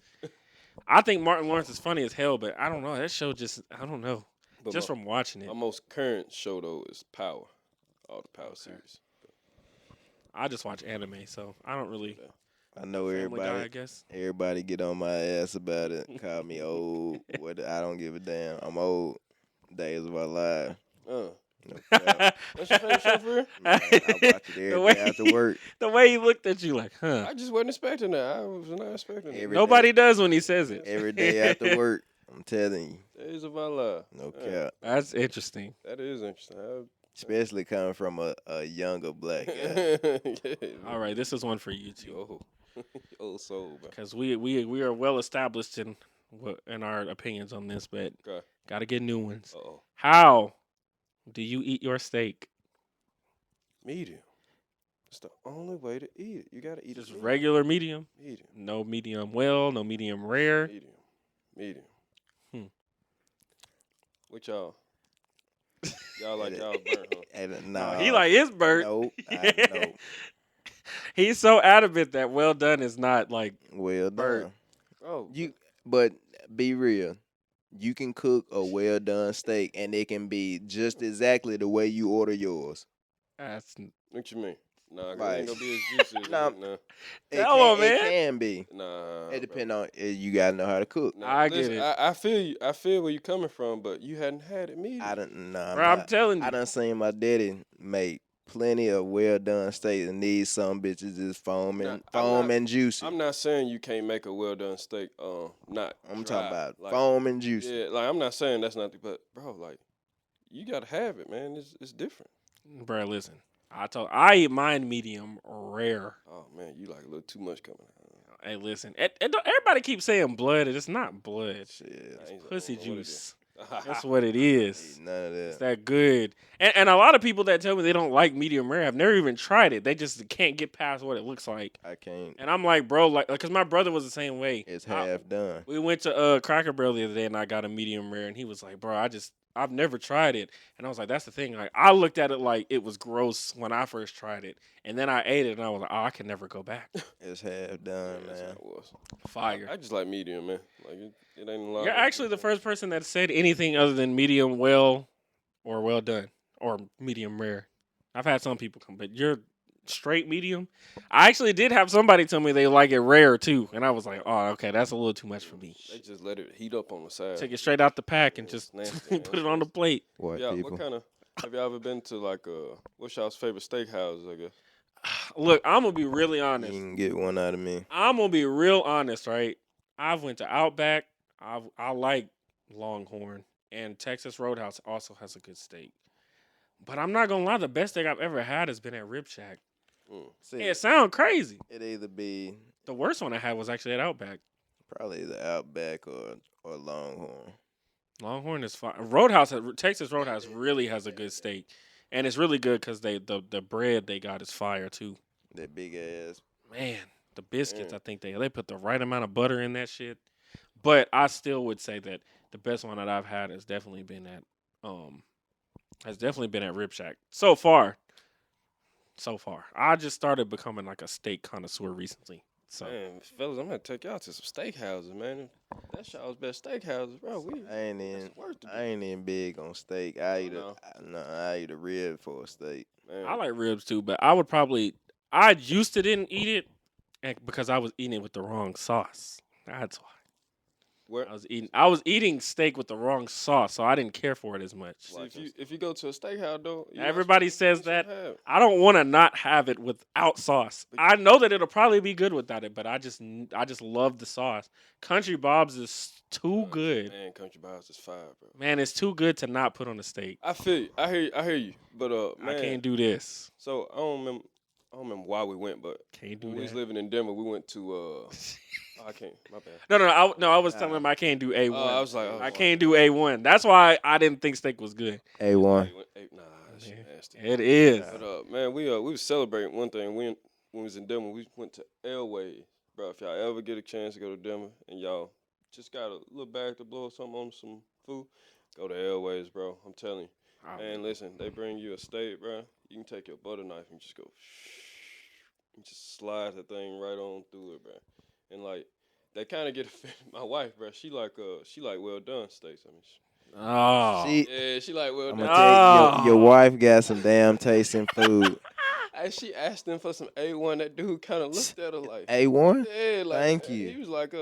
I think Martin Lawrence is funny as hell, but I don't know. That show just, I don't know. But Just from watching it, my most current show though is Power, all the Power series. I just watch anime, so I don't really. I know Family Guy, I everybody. guess. Everybody get on my ass about it. Call me old. What? I don't give a damn. I'm old. Days of our life. No cap. That's your favorite show for real? Man, I watch it every day after work. The way he looked at you, like, huh? I just wasn't expecting that. I was not expecting it. Every Nobody does when he says it. Every day after work. I'm telling you. Days of our life. No Yeah. cap. That's interesting. That is interesting. Especially coming from a younger black guy. Yeah, All right, this is one for you too, Yo, old soul, man. because we are well established in our opinions on this, but Okay. gotta get new ones. Uh-oh. How do you eat your steak? Medium. It's the only way to eat it. You gotta eat Just it medium. regular medium, Medium. no medium well, no medium rare. Medium. Medium. Hmm. What y'all? Y'all like y'all burnt, huh? And, No, nah, he like his burnt. Nope. No. He's so adamant that well done is not like Well Bird. done. Oh, But be real. You can cook a well done steak and it can be just exactly the way you order yours. that's what you mean? Nah, 'cause it Like- ain't gonna be as juicy as Nah. it. Nah. Tell 'em, It man. can be. Nah. It depends on you gotta know how to cook. Nah, I get listen, it. I feel you. I feel where you coming from, but you hadn't had it medium. I don't know. bro, I'm telling I you. done seen my daddy make plenty of well done steaks and these some bitches is foaming Nah, I'm foam not- and juicy. I'm not saying you can't make a well done steak. Not. I'm dry. talking about Like, foam and juicy. Yeah, like I'm not saying that's not. But bro, like, you gotta have it, man. It's different. Bro, listen. I eat mine medium rare. Oh man, you like a little too much coming out. Hey, listen. Everybody keeps saying blood. It's not blood. Shit. I ain't- Pussy I don't know what it juice. is. That's what it is. Ain't none of It's that. that good. And a lot of people that tell me they don't like medium rare have never even tried it. They just can't get past what it looks like. I can't. And I'm like, bro, like, cause my brother was the same way. It's half done. We went to Cracker Barrel the other day, and I got a medium rare, and he was like, bro, I've never tried it. And I was like, that's the thing. Like, I looked at it like it was gross when I first tried it, and then I ate it, and I was like, oh, I can never go back. It's half Yeah, done, that's how man. it was. Fire. I just like medium, man. Like it ain't a lot. You're actually the first person that said anything other than medium well or well done or medium rare. I've had some people come, but you're straight medium. I actually did have somebody tell me they like it rare too, and I was like, oh, okay, that's a little too much for me. They just let it heat up on the side. Take it straight out the pack and Yeah, just it's nasty, man. put it on the plate. White Yeah, people. what kind of have you ever been to like what's y'all's favorite steakhouses? I guess. Look, I'm gonna be really You honest. can get one out of me. I'm gonna be real honest, right? I've went to Outback. I like Longhorn, and Texas Roadhouse also has a good steak. But I'm not gonna lie, the best steak I've ever had has been at Rib Shack. See, It sounds crazy. it either be The worst one I had was actually at Outback. probably the Outback or Longhorn. Longhorn is fine. Roadhouse, Texas Roadhouse really has a good steak, and it's really good because the bread they got is fire too. That big ass. Man, the biscuits, Mm. I think they put the right amount of butter in that shit. But I still would say that the best one that I've had has definitely been at Rib Shack so far. So far, I just started becoming like a steak connoisseur recently. So Man, fellas, I'm gonna take y'all to some steakhouses, man. That's y'all's best steakhouses, bro. I ain't even big on steak. I eat no. I eat a rib for a steak. Man. I like ribs too, but I used to didn't eat it because I was eating it with the wrong sauce. That's why. Where, I was eating steak with the wrong sauce, so I didn't care for it as much. see, if you go to a steakhouse though, you Everybody actually- says you should that. have. I don't want to not have it without sauce. I know that it'll probably be good without it, but I just love the sauce. Country Bob's is too good. Man, Country Bob's is fire, bro. Man, it's too good to not put on a steak. I feel you. I hear you. But man, I can't do this. So I don't remember why we went, but Can't do when we was that. living in Denver, we went to I can't. My bad. No, I was telling him I can't do A1. I was like, I can't do A1. That's why I didn't think steak was good. A1. Nah, that shit nasty. It is. But man, we was celebrating one thing. When we was in Denver, we went to Elway, bro. If y'all ever get a chance to go to Denver and y'all just got a little bag to blow something on some food, go to Elways, bro. I'm telling you. And listen, they bring you a steak, bro. You can take your butter knife and just go, and just slide the thing right on through it, bro. And like, they kind of get offended. My wife, bro, she like well done steaks. I mean, Oh. she like well I'm done. gonna tell you, your wife got some damn tasting food. And she asked him for some A1. That dude kind of looked at her like, A1? yeah, like, Thank you. He was like,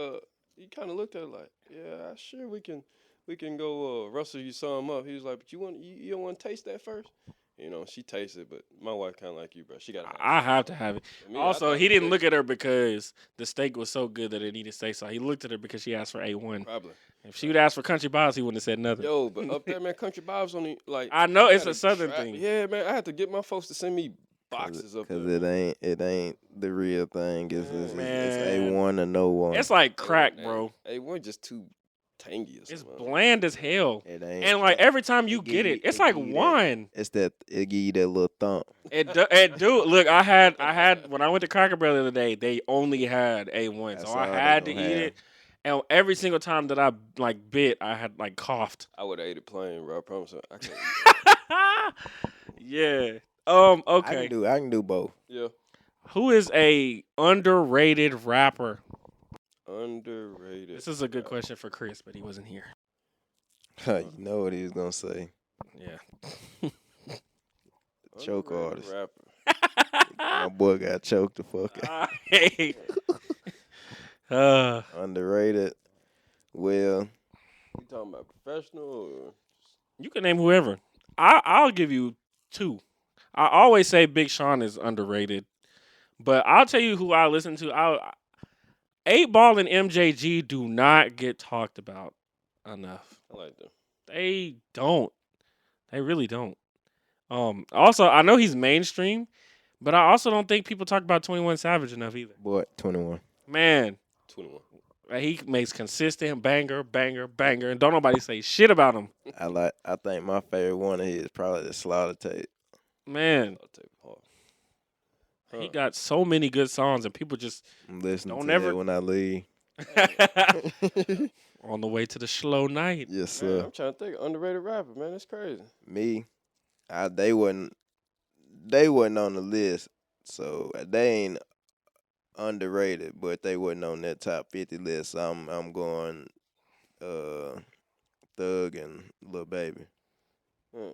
he kind of looked at her like, yeah, sure, we can go rustle you some up. He was like, but you don't want to taste that first? You know, she tasted, but my wife kind of like you, bro. She got. I have to have it. I mean, Also, I thought he it didn't was look at her because the steak was so good that it needed steak sauce. He looked at her because she asked for A1. probably. If she would ask for Country Bob's, he wouldn't have said nothing. Yo, but up there, man, Country Bob's only like. I know you it's a gotta southern trap- thing. Yeah, man, I had to get my folks to send me boxes up there. Cause it ain't the real thing. It's Man. A1 or no one. It's like crack, bro. A1 just too tangy or It's something. bland as hell. It ain't. And like every time you It get give it, you- it's it like give you that- wine. It give you that little thump. It do. Look, I had when I went to Cracker Barrel the other day, they only had A1, That's so I all they had to eat gonna have. it. And every single time that I like bit, I had like coughed. I would have ate it plain, bro. I promise you. I can't. Yeah. I Okay. can do both. Yeah. Who is a underrated rapper? Underrated. This is a good question for Chris, but he wasn't here. You know what he was gonna say. Yeah. Choke Underrated artist. rapper. My boy got choked the fuck out. Hey. Underrated. Well, You talking about professional or? You can name whoever. I'll give you two. I always say Big Sean is underrated, but I'll tell you who I listen to. 8 Ball and MJG do not get talked about enough. I like them. They don't. They really don't. Also, I know he's mainstream, but I also don't think people talk about 21 Savage enough either. boy, 21. Man, 21. he makes consistent banger, and don't nobody say shit about him. I think my favorite one of his is probably the Slaughter tape. Man, I'll take part. he got so many good songs, and people just I'm listening Don't to ever- that when I leave. on the way to the slow night. Yes, Man, sir. I'm trying to think. Underrated rapper, man. That's crazy. Me, they wasn't on the list, so they ain't underrated, but they wasn't on that top 50 list. So I'm going Thug and Lil Baby. Hmm.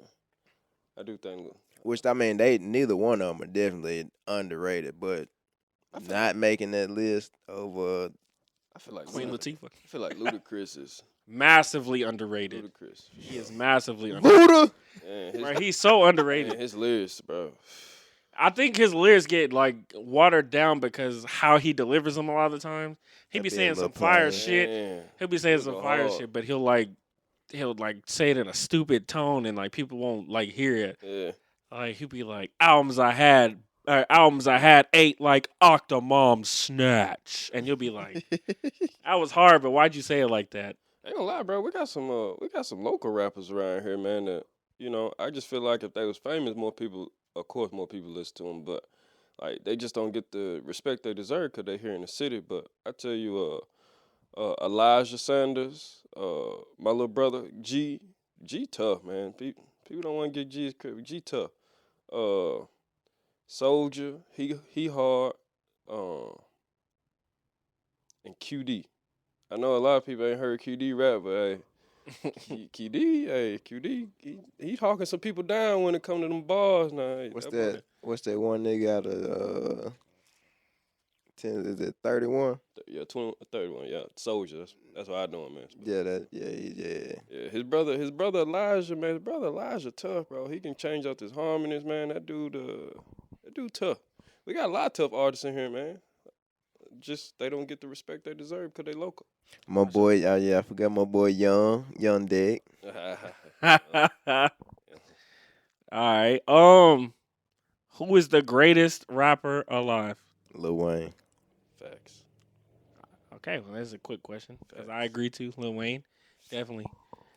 I do think. Which I mean, they neither one of them are definitely underrated, but not making that list over I feel like Queen Luda- Latifah. I feel like Ludacris is Massively underrated. Ludacris. He is massively underrated. Luda. Man, Bro, he's so underrated. man, his lyrics, bro. I think his lyrics get like watered down because how he delivers them a lot of the time. He That be be a saying little some fire plain. shit. Man, He'll be saying He'll some go fire hard. shit, but he'll like say it in a stupid tone and like people won't like hear it. yeah. Like he'll be like albums I had 8 like Octomom Snatch, and you'll be like, that was hard, but why'd you say it like that? Ain't gonna lie, bro. We got some local rappers around here, man. That I just feel like if they was famous, more people, of course, more people listen to them. But like they just don't get the respect they deserve because they here in the city. But I tell you, Elijah Sanders, my little brother G tough, man. People don't want to get G's credit. G tough. Soldier, he hard. And QD. I know a lot of people ain't heard QD rap, but hey, QD, he talking some people down when it come to them bars now. Hey, What's boy- that? What's that one nigga out of 10? Is it 31? Yeah, 31. Yeah, Soldier. That's what I know him, man. Yeah. Yeah, his brother Elijah, man. His brother Elijah tough, bro. He can change up his harmonies, man. That dude tough. We got a lot of tough artists in here, man. Just they don't get the respect they deserve because they local. My boy, I forgot my boy Young Dick. All right. Who is the greatest rapper alive? Lil Wayne. Facts. Okay, well that's a quick question because I agree too. Lil Wayne, definitely.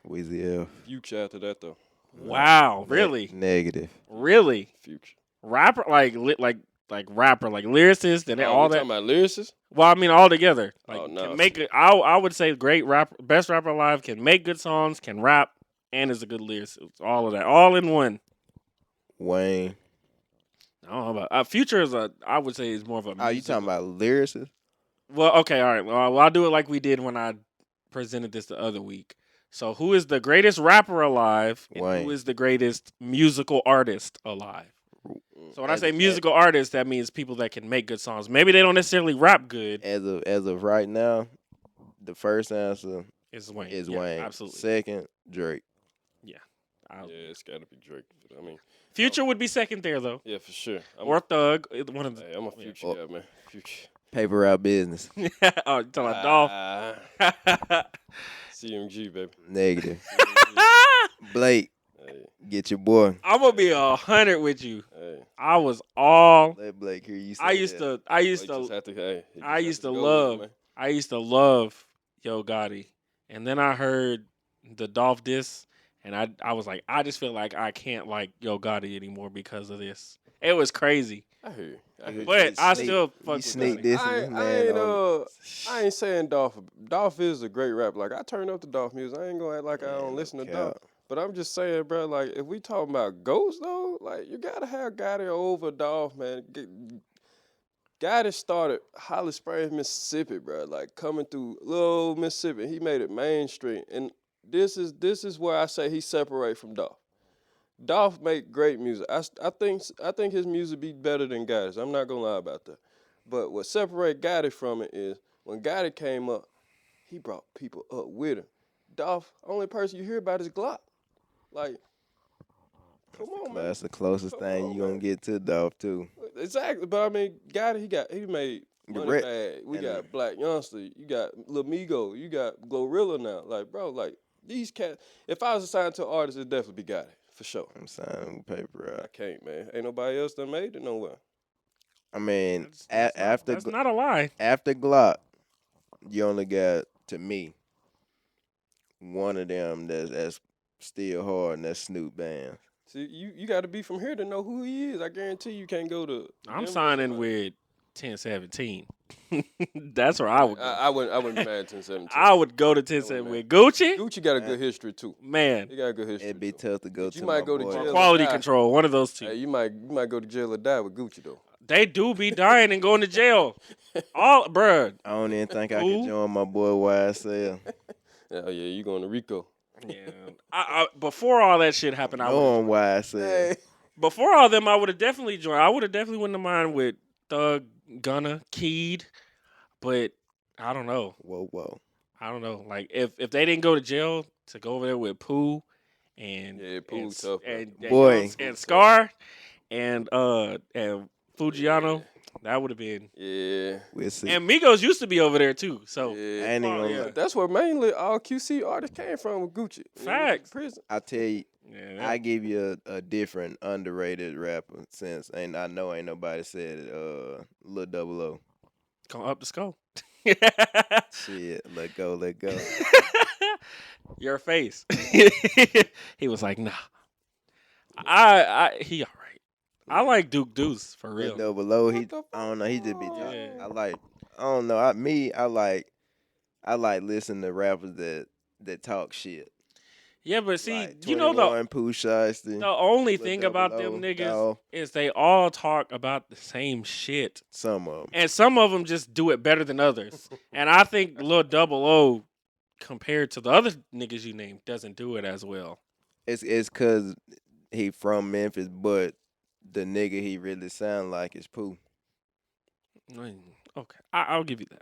Weezy F. Future after that though. Wow, really, Negative. really, Future. rapper like rapper like lyricist and all we that. talking about lyricists? Well, I mean all together. Like Oh, no. can make it. I would say great rapper, best rapper alive. Can make good songs, can rap, and is a good lyricist. All of that, all in one. Wayne. I don't know about Future is I would say is more of a. Oh, you talking about lyricist? Well, okay, all right. Well, I'll do it like we did when I presented this the other week. So, who is the greatest rapper alive, and Wayne. who is the greatest musical artist alive? So, when I As- say musical artist, that means people that can make good songs. Maybe they don't necessarily rap good. As of right now, the first answer Is Wayne? is Yeah, Wayne. absolutely. Second, Drake. Yeah, it's gotta be Drake. I mean, Future would be second there though, yeah, for sure. or Thug. One of the. Hey, I'm a future guy, man. Future. Paper route business. oh, you talking about Dolph? CMG, baby. Negative. CMG. Blake, Hey, get your boy. I'm gonna be 100 with you. hey. I was all. Let Blake hear you say I used that. to. I used He to. just had to, hey, he just I had used to go with it, love. man. I used to love Yo Gotti, and then I heard the Dolph diss, and I was like, I just feel like I can't like Yo Gotti anymore because of this. It was crazy, I hear you. I hear you. but I sneak- still fuck you with sneak Gotti. this I, man. I ain't on- I ain't saying Dolph. Dolph is a great rapper. Like I turn up to Dolph music. I ain't gonna act like I don't listen to cap. Dolph. But I'm just saying, bro. Like if we talking about ghosts though, like you gotta have Gotti over Dolph, man. Gotti started Holly Springs, Mississippi, bro. Like coming through little Mississippi, he made it mainstream, and this is where I say he separate from Dolph. Dolph make great music. I think his music be better than Gotti's. I'm not gonna lie about that. But what separate Gotti from it is when Gotti came up, he brought people up with him. Dolph, only person you hear about is Glock. Like, come on, man. That's the closest Come thing on, you gonna man. get to Dolph too. Exactly, but I mean, Gotti, he made The Money rep- Bag. We and- got Black Youngster. You got Lil Migo. You got Glorilla now. Like, bro, like these cats. If I was assigned to an artist, it'd definitely be Gotti for sure. I'm signing paper I route. can't, man. Ain't nobody else that made it nowhere. I mean, That's not a lie. after Glock, you only got, to me, one of them that's still hard, and that's Snoop Band. See, you got to be from here to know who he is. I guarantee you can't go to. I'm Denver signing or with 1017. That's where I would go. I wouldn't be mad at 1017. I would go to 1017 with Gucci. Gucci got a good history too. Man, He got a good history. It'd be too. tough to go But you to might my go to boy. jail. quality die. control. One of those two. Hey, you might go to jail or die with Gucci though. They do be dying and going to jail. All, bruh. I don't even think I Who? could join my boy YSL. Oh yeah, you going to Rico? Yeah. Before all that shit happened, I would. Knowing why I said. Before all them, I would have definitely joined. I would have definitely went to mine with Thug, Gunna, Keed, but I don't know. Whoa. I don't know. Like if they didn't go to jail, to go over there with Pooh and Yeah, Pooh tough. Boy. and Scar and Fujiano, that would have been. Yeah. We'll see. And Migos used to be over there too. So Yeah. I ain't even gonna yeah. lie. That's where mainly all QC artists came from with Gucci. Facts. Prison. I tell you, yeah, I give you a different underrated rapper since I know ain't nobody said it. Lil Double O. come up the skull. Shit, let go. Your face. He was like, nah. He all right. I like Duke Deuce for Lil real. Double O, What the I don't know, he just be fuck? Yeah. I don't know. I like listening to rappers that talk shit. Yeah, but see, Like you know 21, Pooh Shiesty, the only Lil thing Double about O, them niggas Dawg. is they all talk about the same shit. Some of them. And some of them just do it better than others. And I think Lil Double O, compared to the other niggas you named, doesn't do it as well. It's cause he from Memphis, but the nigga he really sound like is Pooh. Okay, I'll give you that.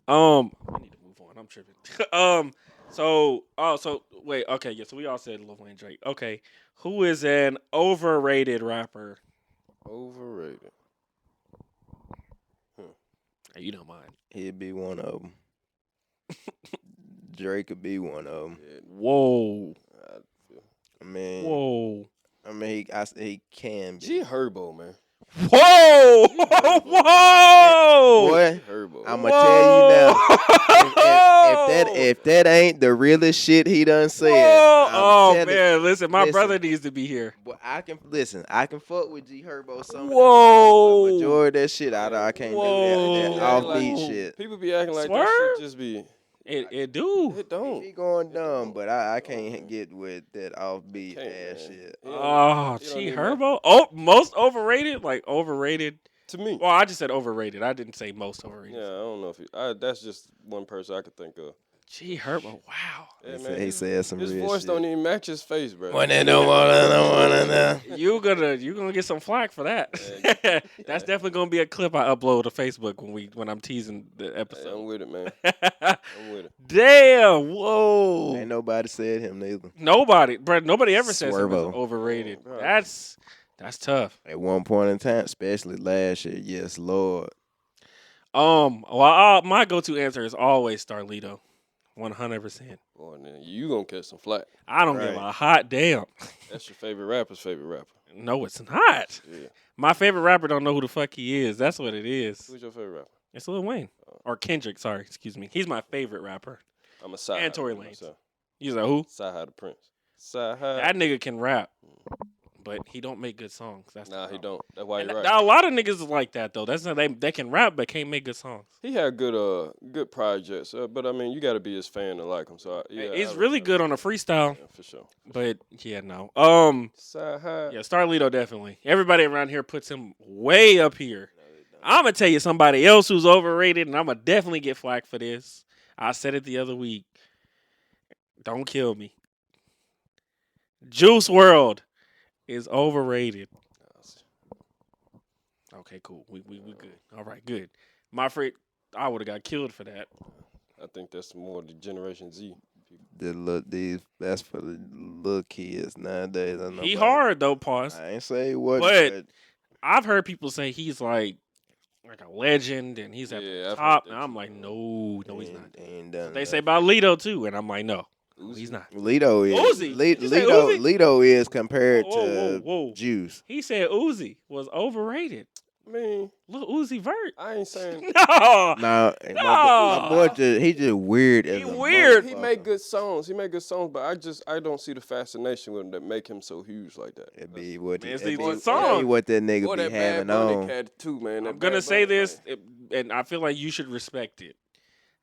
I need to move on. I'm tripping. So wait. Okay, yeah. So we all said Lil Wayne, Drake. Okay, who is an overrated rapper? Overrated. You don't mind. He'd be one of them. Drake could be one of them. Whoa. I mean, Whoa. he can be. G Herbo, man. Whoa. Whoa. Boy, Herbo. I'ma tell you now. If that ain't the realest shit he done said, Oh telling- man, listen, my listen. brother needs to be here. But I can fuck with G Herbo some Whoa. of the majority of that shit I can't Whoa. do that offbeat shit. People be acting like Swerve? that shit just be. It do. It don't. He going dumb, but I can't get with that offbeat Can't, ass man. shit. Oh, He don't G need Herbo. Oh, most overrated? Like overrated. To me. Well, I just said overrated. I didn't say most overrated. Yeah, I don't know if that's just one person I could think of. G Herbo. Wow. Yeah, He said some his real voice shit. don't even match his face, bro. When they don't wanna know. You gonna get some flack for that. Yeah. That's definitely gonna be a clip I upload to Facebook when I'm teasing the Hey, I'm episode. with it, man. I'm with it. Damn. Whoa. Ain't nobody said him neither. Nobody, bro. Nobody ever says him as Swervo. overrated. Oh, bro. That's tough. At one point in time, especially last year, yes, Lord. Well, my go-to answer is always Starlito, 100%. Boy, then you gonna catch some flack. I don't give Right. a hot damn. That's your favorite rapper's favorite rapper. No, it's not. Yeah. My favorite rapper don't know who the fuck he is. That's what it is. Who's your favorite rapper? It's Lil Wayne or Kendrick. Sorry, excuse me. He's my favorite rapper. I'm a side. And Tory Lanez. You know who? Side the Prince. Side. That nigga can rap, but he don't make good songs. That's the Nah, he problem. don't. That's why And you're right. a lot of niggas is like that though. That's not they can rap but can't make good songs. He had good projects, but I mean, you got to be his fan to like him. So yeah, He's really good on a freestyle, Yeah, for sure. but yeah, no. Side high. Yeah, Starlito definitely. Everybody around here puts him way up here. I'm gonna tell you somebody else who's overrated, and I'm gonna definitely get flack for this. I said it the other week. Don't kill me. Juice World is overrated. Okay, cool. We good. All right, good. My friend, I would have got killed for that. I think that's more the Generation Z. That's for the little kids nowadays. I know He about hard though, pause. I ain't say what, But I've heard people say he's like a legend and he's at Yeah, the I've top. heard that And I'm too, like, man. no, he he's ain't- not. he ain't done They say enough. about Lito too, and I'm like, no, Uzi. he's not. Lito is Uzi. Did you say Lito, Uzi? Lito is compared Whoa, to whoa. Juice. He said Uzi was overrated. I mean, Lil Uzi Vert. I ain't saying No. Nah, No. my boy he just weird as He a weird. he motherfucker. make good songs. He make good songs, but I don't see the fascination with him that make him so huge like that. It be what Man, it it's be, these it songs. be what that nigga Boy, be that Bad having Bunny on. cat too, man. That I'm gonna Bad say Bunny, this, and I feel like you should respect it.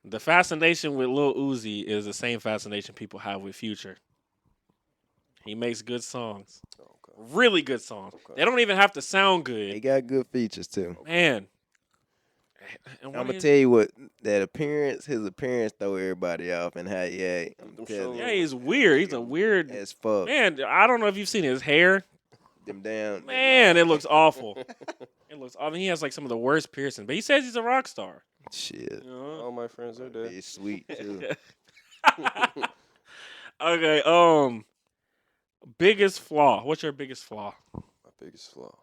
The fascination with Lil Uzi is the same fascination people have with Future. He makes good songs, Okay. really good songs. Okay. They don't even have to sound He good, got good features too. man. And I'm one gonna of his, tell you what his appearance throw everybody off and how he act. I'm Them telling yeah, you, he's weird. He's a weird as fuck. man. I don't know if you've seen his hair. Them damn Man, it looks awful. It looks. I mean, he has like some of the worst piercing, but he says he's a rock star. shit. You know? All my friends are dead. It's sweet too. Okay. Biggest flaw. What's your biggest flaw? My biggest flaw.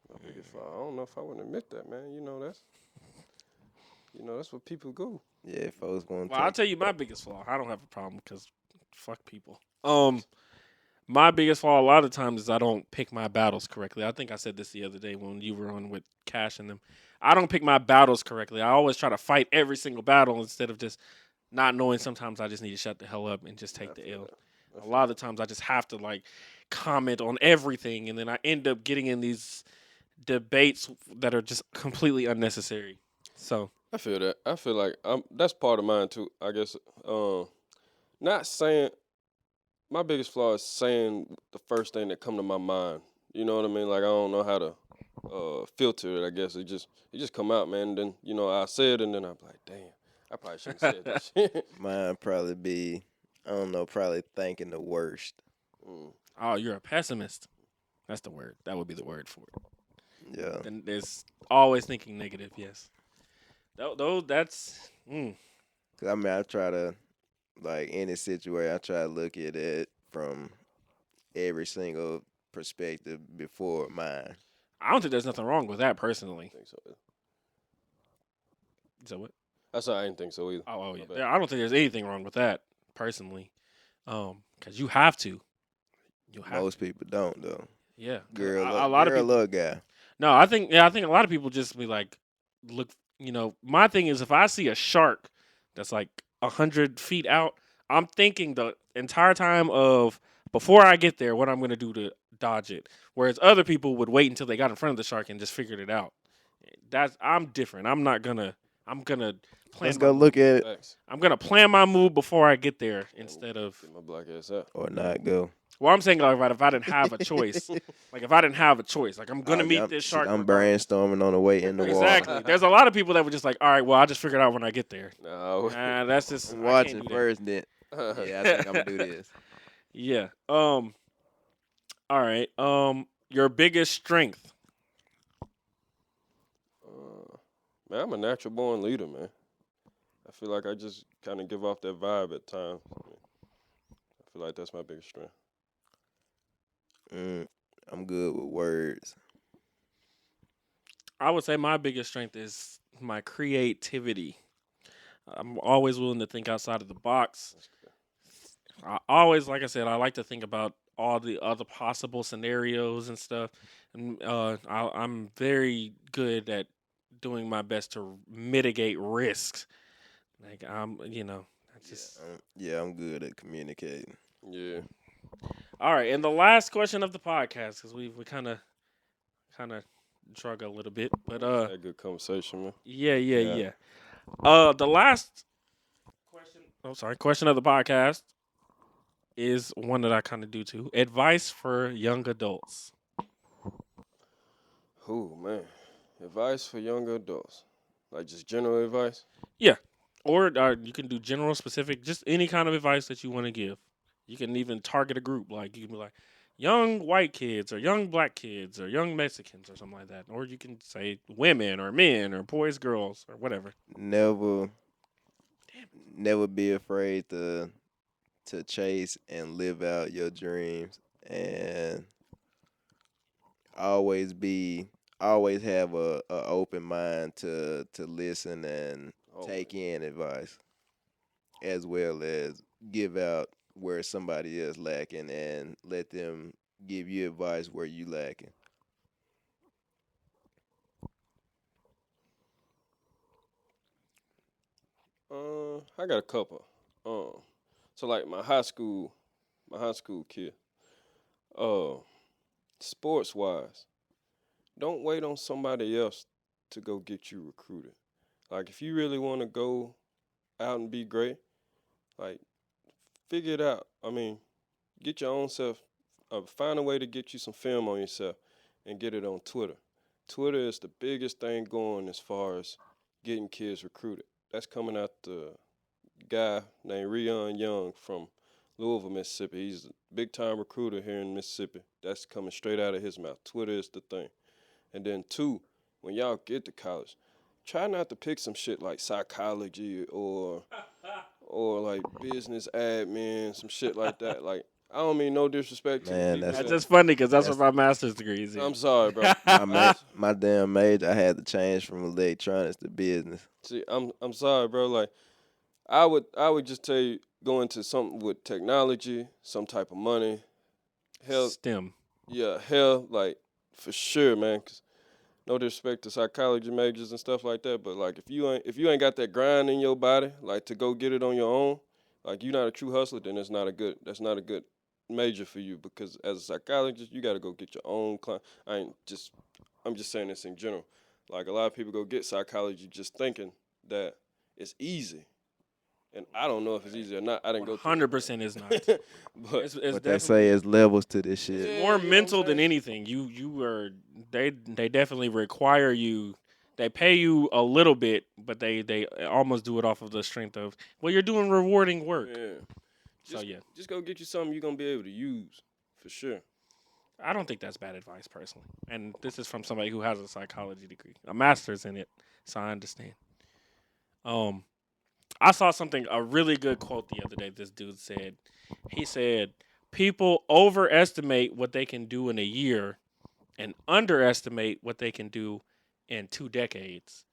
My biggest flaw. I don't know if I would admit that, man. That's what people go. Yeah, folks gonna Well, I'll take. tell you my biggest flaw. I don't have a problem because fuck people. My biggest flaw a lot of times is I don't pick my battles correctly. I think I said this the other day when you were on with Cash and them. I don't pick my battles correctly. I always try to fight every single battle instead of just not knowing. Sometimes I just need to shut the hell up and just take the L. A lot of the times I just have to like comment on everything, and then I end up getting in these debates that are just completely unnecessary. So I feel that. I feel like that's part of mine too. I guess. Not saying my biggest flaw is saying the first thing that come to my mind. You know what I mean? Like I don't know how to filter it. I guess it just come out, man. And then I say it, and then I'm like, damn, I probably shouldn't say that shit. Mine probably be, I don't know, probably thinking the worst. oh, you're a pessimist. That's the word. That would be the word for it. Yeah. Then there's always thinking negative. Yes. Though that's. 'Cause, I mean, I try to, like, any situation, I try to look at it from every single perspective before mine. I don't think there's nothing wrong with that personally. I think so. So what? That's I didn't think so either. Oh My yeah. bad. Yeah, I don't think there's anything wrong with that personally. Because you have to. You have. Most people don't, though. Yeah. 'Cause Girl, a lot of people. little guy. No, I think a lot of people just be like, look. My thing is if I see a shark that's like 100 feet out, I'm thinking the entire time of before I get there what I'm gonna do to dodge it. Whereas other people would wait until they got in front of the shark and just figured it out. I'm different. I'm gonna plan. Let's my go move. look at it Facts. I'm gonna plan my move before I get there instead of. Get my black ass out. or not go. Well, I'm saying like if I didn't have a choice, like I'm gonna meet I'm, this shit, shark. I'm regardless. brainstorming on the way in the Exactly. There's a lot of people that were just like, all right, well, I'll just figure it out when I get there. No. Nah, that's just water. I Watch can't it do that. first, then. Yeah, I think I'm gonna do this. Yeah. All right. Your biggest strength. Man, I'm a natural born leader, man. I feel like I just kind of give off that vibe at times. I feel like that's my biggest strength. I'm good with words. I would say my biggest strength is my creativity. I'm always willing to think outside of the box. I always, like I said, I like to think about all the other possible scenarios and stuff. And I'm very good at doing my best to mitigate risks. Like I just. Yeah, I'm good at communicating. Yeah. All right, and the last question of the podcast, because we kind of drug a little bit, but Had a good conversation, man. yeah. The last question of the podcast is one that I kind of do too. Advice for young adults. Ooh, man. Advice for younger adults. Like just general advice? Or you can do general, specific, just any kind of advice that you want to give. You can even target a group. Like you can be like young white kids or young black kids or young Mexicans or something like that. Or you can say women or men or boys, girls or whatever. Never be afraid to chase and live out your dreams, and always have a open mind to listen and take in advice, as well as give out where somebody is lacking and let them give you advice where you lacking. I got a couple. So like my high school kid. Sports wise, don't wait on somebody else to go get you recruited. Like if you really want to go out and be great, like figure it out. I mean, get your own self. Find a way to get you some film on yourself, and get it on Twitter. Twitter is the biggest thing going as far as getting kids recruited. That's coming out the guy named Rion Young from Louisville, Mississippi. He's a big-time recruiter here in Mississippi. That's coming straight out of his mouth. Twitter is the thing. And then 2, when y'all get to college, try not to pick some shit like psychology or like business admin, some shit like that. Like, I don't mean no disrespect to Man, the people. That's just funny because that's what my master's degree is in. I'm sorry, bro. My damn major, I had to change from electronics to business. See, I'm sorry, bro. Like, I would just tell you go into something with technology, some type of money, hell, STEM. yeah, hell, like for sure, man. 'Cause no disrespect to psychology majors and stuff like that, but like if you ain't got that grind in your body, like to go get it on your own, like you're not a true hustler, then that's not a good major for you because as a psychologist, you got to go get your own client. I'm just saying this in general. Like a lot of people go get psychology just thinking that it's easy. And I don't know if it's easy or not. I didn't go 100% is not. but It's But they say it's levels to this shit. Yeah. more you know what mental I'm than saying? anything. You are they definitely require you. They pay you a little bit, but they almost do it off of the strength of you're doing rewarding work. yeah. So yeah, Just go get you something you're gonna be able to use for sure. I don't think that's bad advice personally. And this is from somebody who has a psychology degree, a master's in it, so I understand. I saw a really good quote the other day. This dude said, he said, people overestimate what they can do in a year and underestimate what they can do in 2 decades.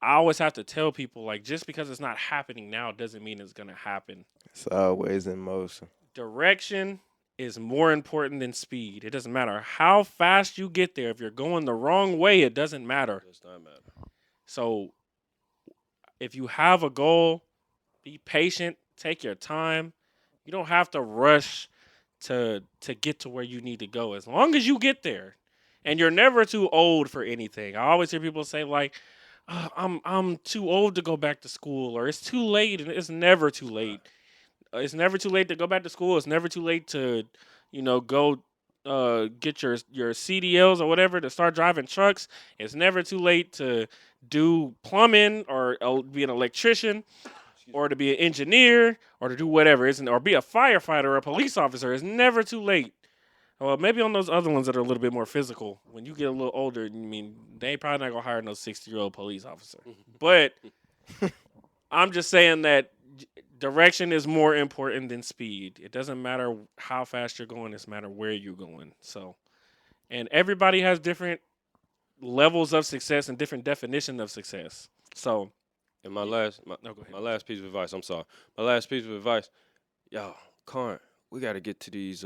I always have to tell people, like, just because it's not happening now doesn't mean it's going to happen. It's always in motion. Direction is more important than speed. It doesn't matter how fast you get there. If you're going the wrong way, it doesn't matter. Does not matter. So if you have a goal, be patient, take your time. You don't have to rush to get to where you need to go. As long as you get there, and you're never too old for anything. I always hear people say like, I'm too old to go back to school, or it's too late, and it's never too late. It's never too late to go back to school. It's never too late to, go get your CDLs or whatever to start driving trucks. It's never too late to do plumbing or be an electrician or to be an engineer or to do whatever. Or be a firefighter or a police officer. It's never too late. Well, maybe on those other ones that are a little bit more physical. When you get a little older, they probably not going to hire no 60-year-old police officer. But I'm just saying that direction is more important than speed. It doesn't matter how fast you're going. It's matter where you're going. So, and everybody has different levels of success and different definition of success. So, And my last piece of advice. I'm sorry. My last piece of advice, y'all, Karn, we got to get to these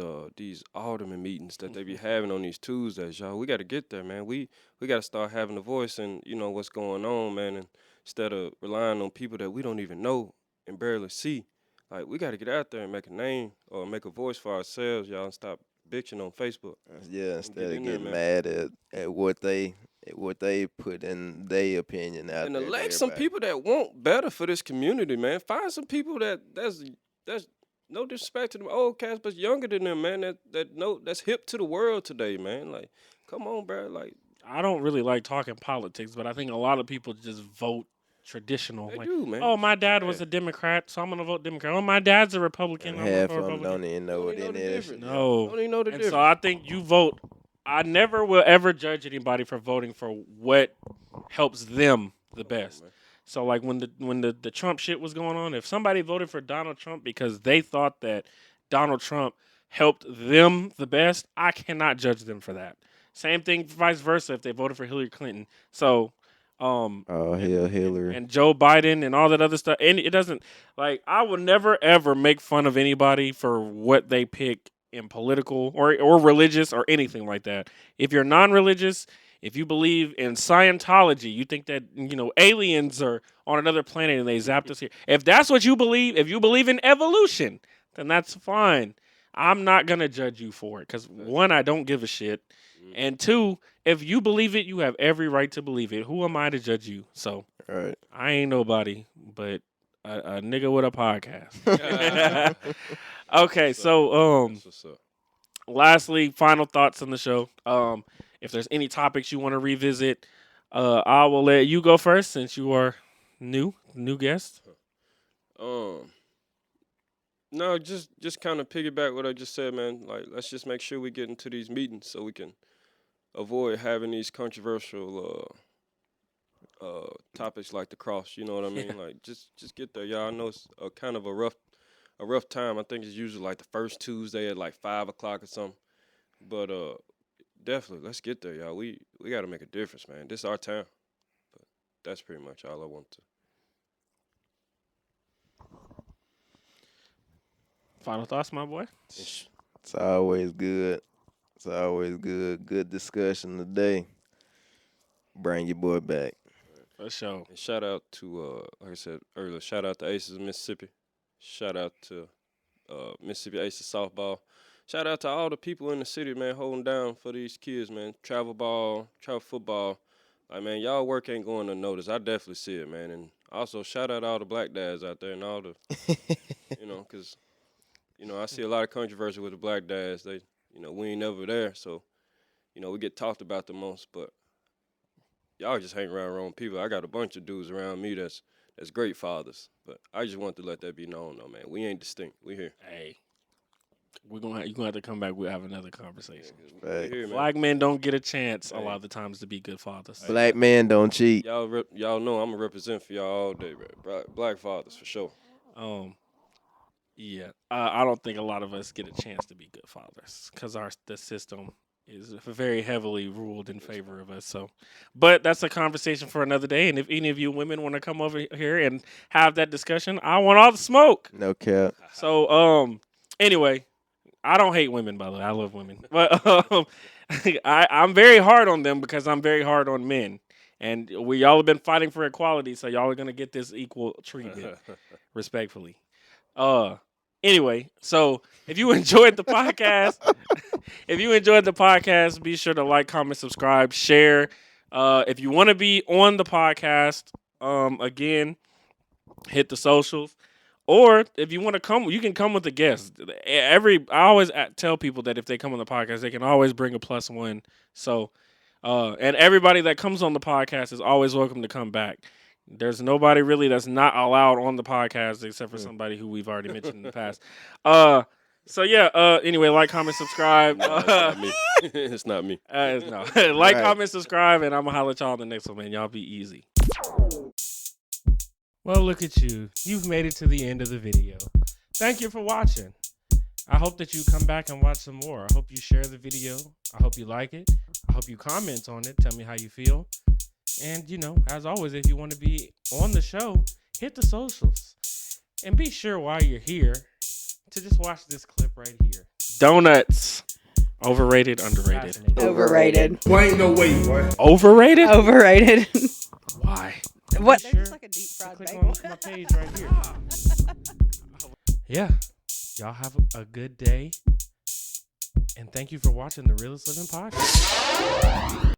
alderman meetings that they be having on these Tuesdays, y'all. We got to get there, man. We got to start having a voice and what's going on, man. And instead of relying on people that we don't even know and barely see, like we got to get out there and make a name or make a voice for ourselves, y'all, and stop bitching on Facebook. Yeah, instead of in there, getting man. mad at what they put in their opinion out And there. to elect some everybody. people that want better for this community, man. Find some people that's no disrespect to them old cats, but younger than them, man. That's hip to the world today, man. Like, come on, bro. Like, I don't really like talking politics, but I think a lot of people just vote traditional. they Like, do, man. oh, my dad was a Democrat, so I'm going to vote Democrat. Oh, my dad's a Republican. And I'm going to half vote of them Republican. don't even know Don't what even know it the is. difference. No. Don't even know the And difference. so I think you vote. I never will ever judge anybody for voting for what helps them the best. man. So like when the Trump shit was going on, if somebody voted for Donald Trump because they thought that Donald Trump helped them the best, I cannot judge them for that. Same thing vice versa if they voted for Hillary Clinton. So Oh, hell, Hillary. and Joe Biden and all that other stuff. And it doesn't like I will never ever make fun of anybody for what they pick in political or religious or anything like that. If you're non-religious, if you believe in Scientology, you think that aliens are on another planet and they zapped us here. If that's what you believe, if you believe in evolution, then that's fine. I'm not gonna judge you for it because one, I don't give a shit, and two, if you believe it, you have every right to believe it. Who am I to judge you? So Right. I ain't nobody, but a nigga with a podcast. Okay, so That's what's up. lastly, final thoughts on the show. if there's any topics you want to revisit, I will let you go first since you are new guest. No, just kind of piggyback what I just said, man. Like, let's just make sure we get into these meetings so we can avoid having these controversial topics like the cross. You know what I mean? Like, just get there, y'all. I know it's a kind of a rough time. I think it's usually like the first Tuesday at like 5:00 or something. But definitely, let's get there, y'all. We got to make a difference, man. This is our time. But that's pretty much all I want to. Final thoughts, my boy? It's always good. It's always good. Good discussion today. Bring your boy back. For sure. And shout out to, like I said earlier, shout out to Aces of Mississippi. Shout out to Mississippi Aces softball. Shout out to all the people in the city, man, holding down for these kids, man. Travel ball, travel football. Like, man, y'all work ain't going unnoticed. I definitely see it, man. And also, shout out to all the black dads out there and all the, because, I see a lot of controversy with the black dads. They, we ain't never there. So, we get talked about the most. But y'all just hang around wrong people. I got a bunch of dudes around me that's great fathers. But I just want to let that be known, though, man. We ain't distinct. We here. Hey. You're gonna have to come back. We'll have another conversation. Right. Here, Black men don't get a chance a lot of the times to be good fathers. Black men don't cheat. Y'all know I'm gonna represent for y'all all day, bro. Black fathers for sure. Yeah. I don't think a lot of us get a chance to be good fathers because the system is very heavily ruled in favor of us. So, but that's a conversation for another day. And if any of you women want to come over here and have that discussion, I want all the smoke. No cap. So, anyway. I don't hate women, by the way. I love women. But I'm very hard on them because I'm very hard on men. And y'all have been fighting for equality, so y'all are going to get this equal treatment, respectfully. Anyway, so if you enjoyed the podcast, be sure to like, comment, subscribe, share. If you want to be on the podcast, again, hit the socials. Or if you want to come, you can come with a guest. I always tell people that if they come on the podcast, they can always bring a +1. So, and everybody that comes on the podcast is always welcome to come back. There's nobody really that's not allowed on the podcast except for somebody who we've already mentioned in the past. So yeah. Anyway, like, comment, subscribe. No, it's not me. It's not me. No. Like, comment, subscribe, and I'm gonna holler at y'all in the next one, man. Y'all be easy. Well, look at you. You've made it to the end of the video. Thank you for watching. I hope that you come back and watch some more. I hope you share the video. I hope you like it. I hope you comment on it. Tell me how you feel. And, as always, if you want to be on the show, hit the socials. And be sure while you're here to just watch this clip right here. Donuts. Overrated, underrated. Overrated. Why ain't no way, boy? Overrated? Overrated. Why? What? Be They're just sure like a deep fried to click bagel. on my page right here. Yeah. Y'all have a good day. And thank you for watching the Realest Living Podcast.